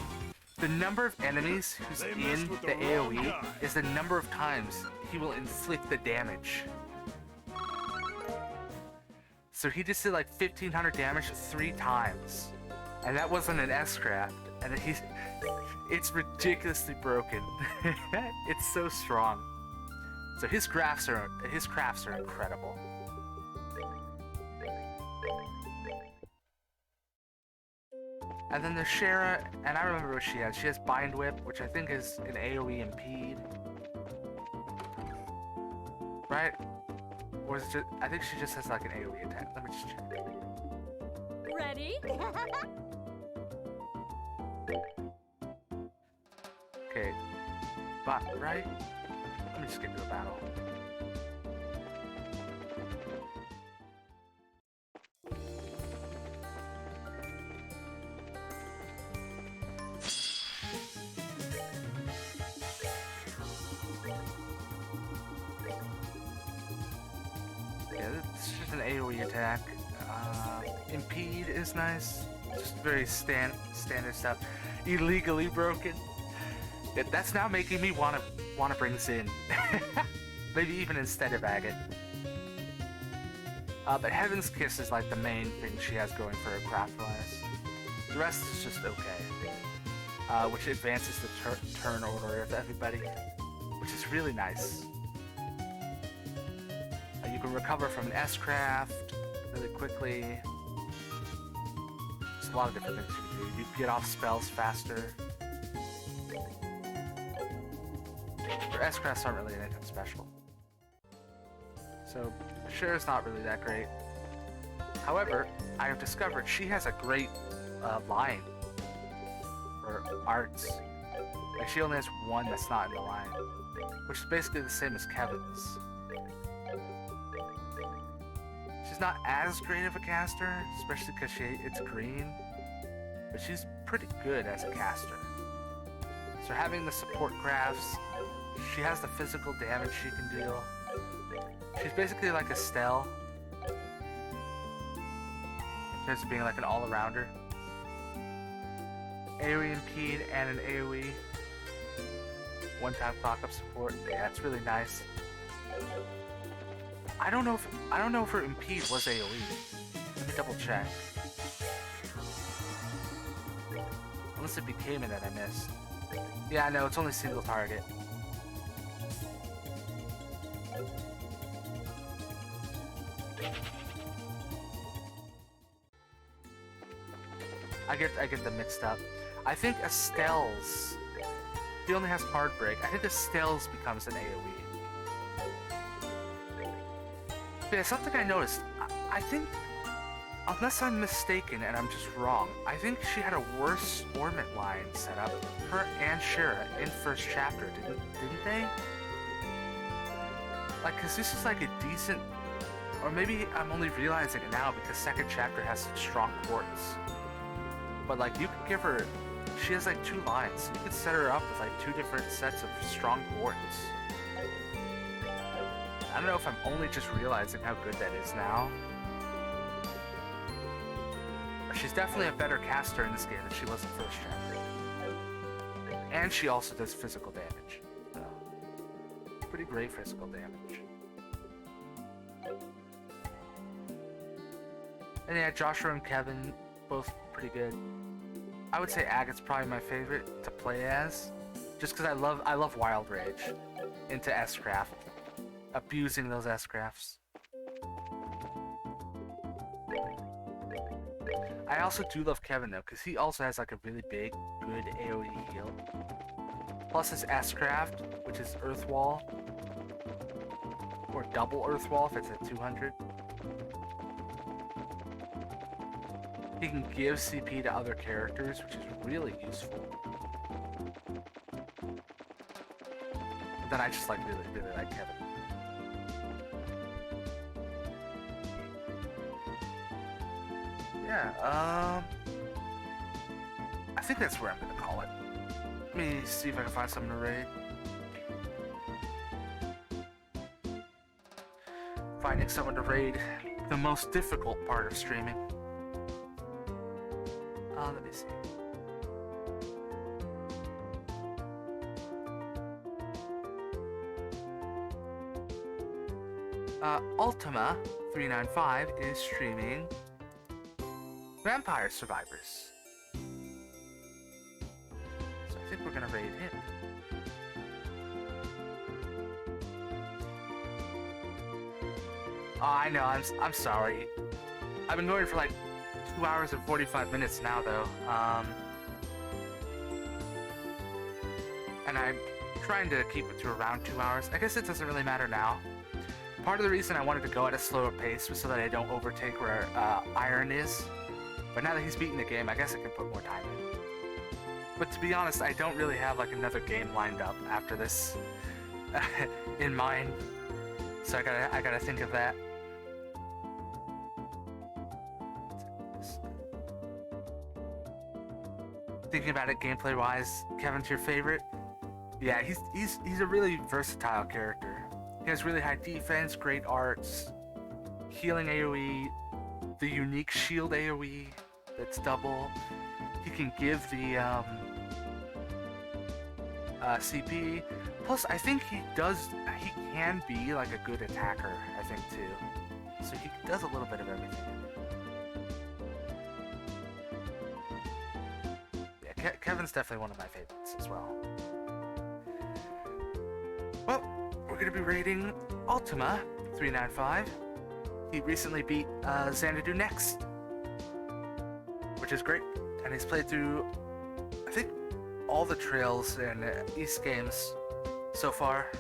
the number of enemies who's They in messed with the the wrong AoE guy. is the number of times he will inflict the damage. So he just did like 1500 damage 3 times. And that wasn't an S-craft. And it's ridiculously broken. It's so strong. So his crafts are incredible. And then there's Shara, and I remember what she has. She has Bind Whip, which I think is an AoE impede. Right? Or is it just, I think she just has like an AoE attack. Let me just check. Ready? Okay. But, right? Let me just get to a battle. Yeah, it's just an AoE attack. Impede is nice. Just very standard stuff. Illegally broken. Yeah, that's now making me wanna bring Zin. Maybe even instead of Agate. But Heaven's Kiss is like the main thing she has going for her craft-wise. The rest is just okay, which advances the turn order of everybody, which is really nice. You can recover from an S-craft really quickly. There's a lot of different things you can do. You can get off spells faster. Your S-crafts aren't really anything special. So, Shara's not really that great. However, I have discovered she has a great line for arts. Like, she only has one that's not in the line, which is basically the same as Kevin's. She's not as great of a caster, especially because it's green, but she's pretty good as a caster. So having the support crafts, she has the physical damage she can deal. She's basically like Estelle, in terms of being like an all-arounder. AoE impede and an AoE. One-time clock-up support. Yeah, it's really nice. I don't know if her impede was AoE. Let me double check. Unless it became it that I missed. Yeah, no, it's only single target. I get them mixed up. I think Estelle's, he only has hard break. I think Estelle's becomes an AoE. Yeah, something I noticed. I think, unless I'm mistaken and I'm just wrong, I think she had a worse ornament line set up, her and Shara, in first chapter, didn't they? Like, cause this is like a decent, or maybe I'm only realizing it now because second chapter has such strong quartz. But like, you could give her, she has like 2 lines. You could set her up with like 2 different sets of strong quartz. I don't know if I'm only just realizing how good that is now. She's definitely a better caster in this game than she was in first chapter. And she also does physical damage. So, pretty great physical damage. And yeah, Joshua and Kevin, both pretty good. I would say Agate's probably my favorite to play as, just because I love Wild Rage into S-Craft, abusing those S-Crafts. I also do love Kevin though, because he also has like a really big, good AoE heal. Plus his S-Craft, which is Earth Wall, or double Earth Wall if it's at 200. He can give CP to other characters, which is really useful. Then I just like really like Kevin. Yeah, I think that's where I'm gonna call it. Let me see if I can find something to raid. Finding someone to raid, the most difficult part of streaming. Let me see. Ultima 395 is streaming Vampire Survivors. So I think we're gonna raid him. Oh, I know, I'm sorry. I've been going for like 2 hours and 45 minutes now though. And I'm trying to keep it to around 2 hours. I guess it doesn't really matter now. Part of the reason I wanted to go at a slower pace was so that I don't overtake where Iron is. But now that he's beaten the game, I guess I can put more time in. But to be honest, I don't really have like another game lined up after this in mind. So I gotta think of that. Thinking about it gameplay wise, Kevin's your favorite? Yeah, he's a really versatile character. He has really high defense, great arts, healing AoE, the unique shield AoE that's double. He can give the CP. Plus, I think he can be like a good attacker, I think too. So he does a little bit of everything. Yeah, Kevin's definitely one of my favorites as well. Well, we're going to be rating Ultima 395. He recently beat Xanadu Next, which is great. And he's played through, I think, all the Trails and East games so far.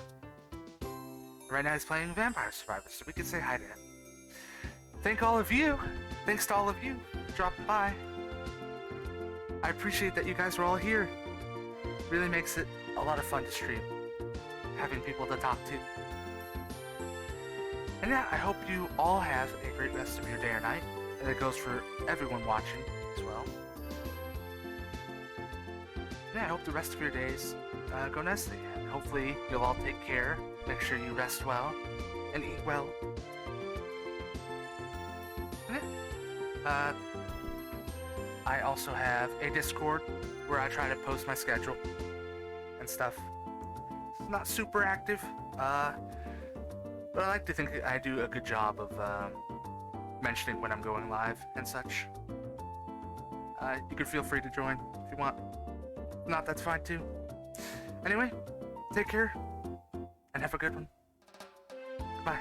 Right now he's playing Vampire Survivors, so we can say hi to him. Thanks to all of you for dropping by. I appreciate that you guys were all here. Really makes it a lot of fun to stream, having people to talk to. And yeah, I hope you all have a great rest of your day or night, and it goes for everyone watching as well. Yeah, I hope the rest of your days go nicely, and hopefully you'll all take care, make sure you rest well, and eat well. And yeah, I also have a Discord where I try to post my schedule and stuff. It's not super active, but I like to think I do a good job of mentioning when I'm going live and such. You can feel free to join if you want. If not, that's fine too. Anyway, take care and have a good one. Bye.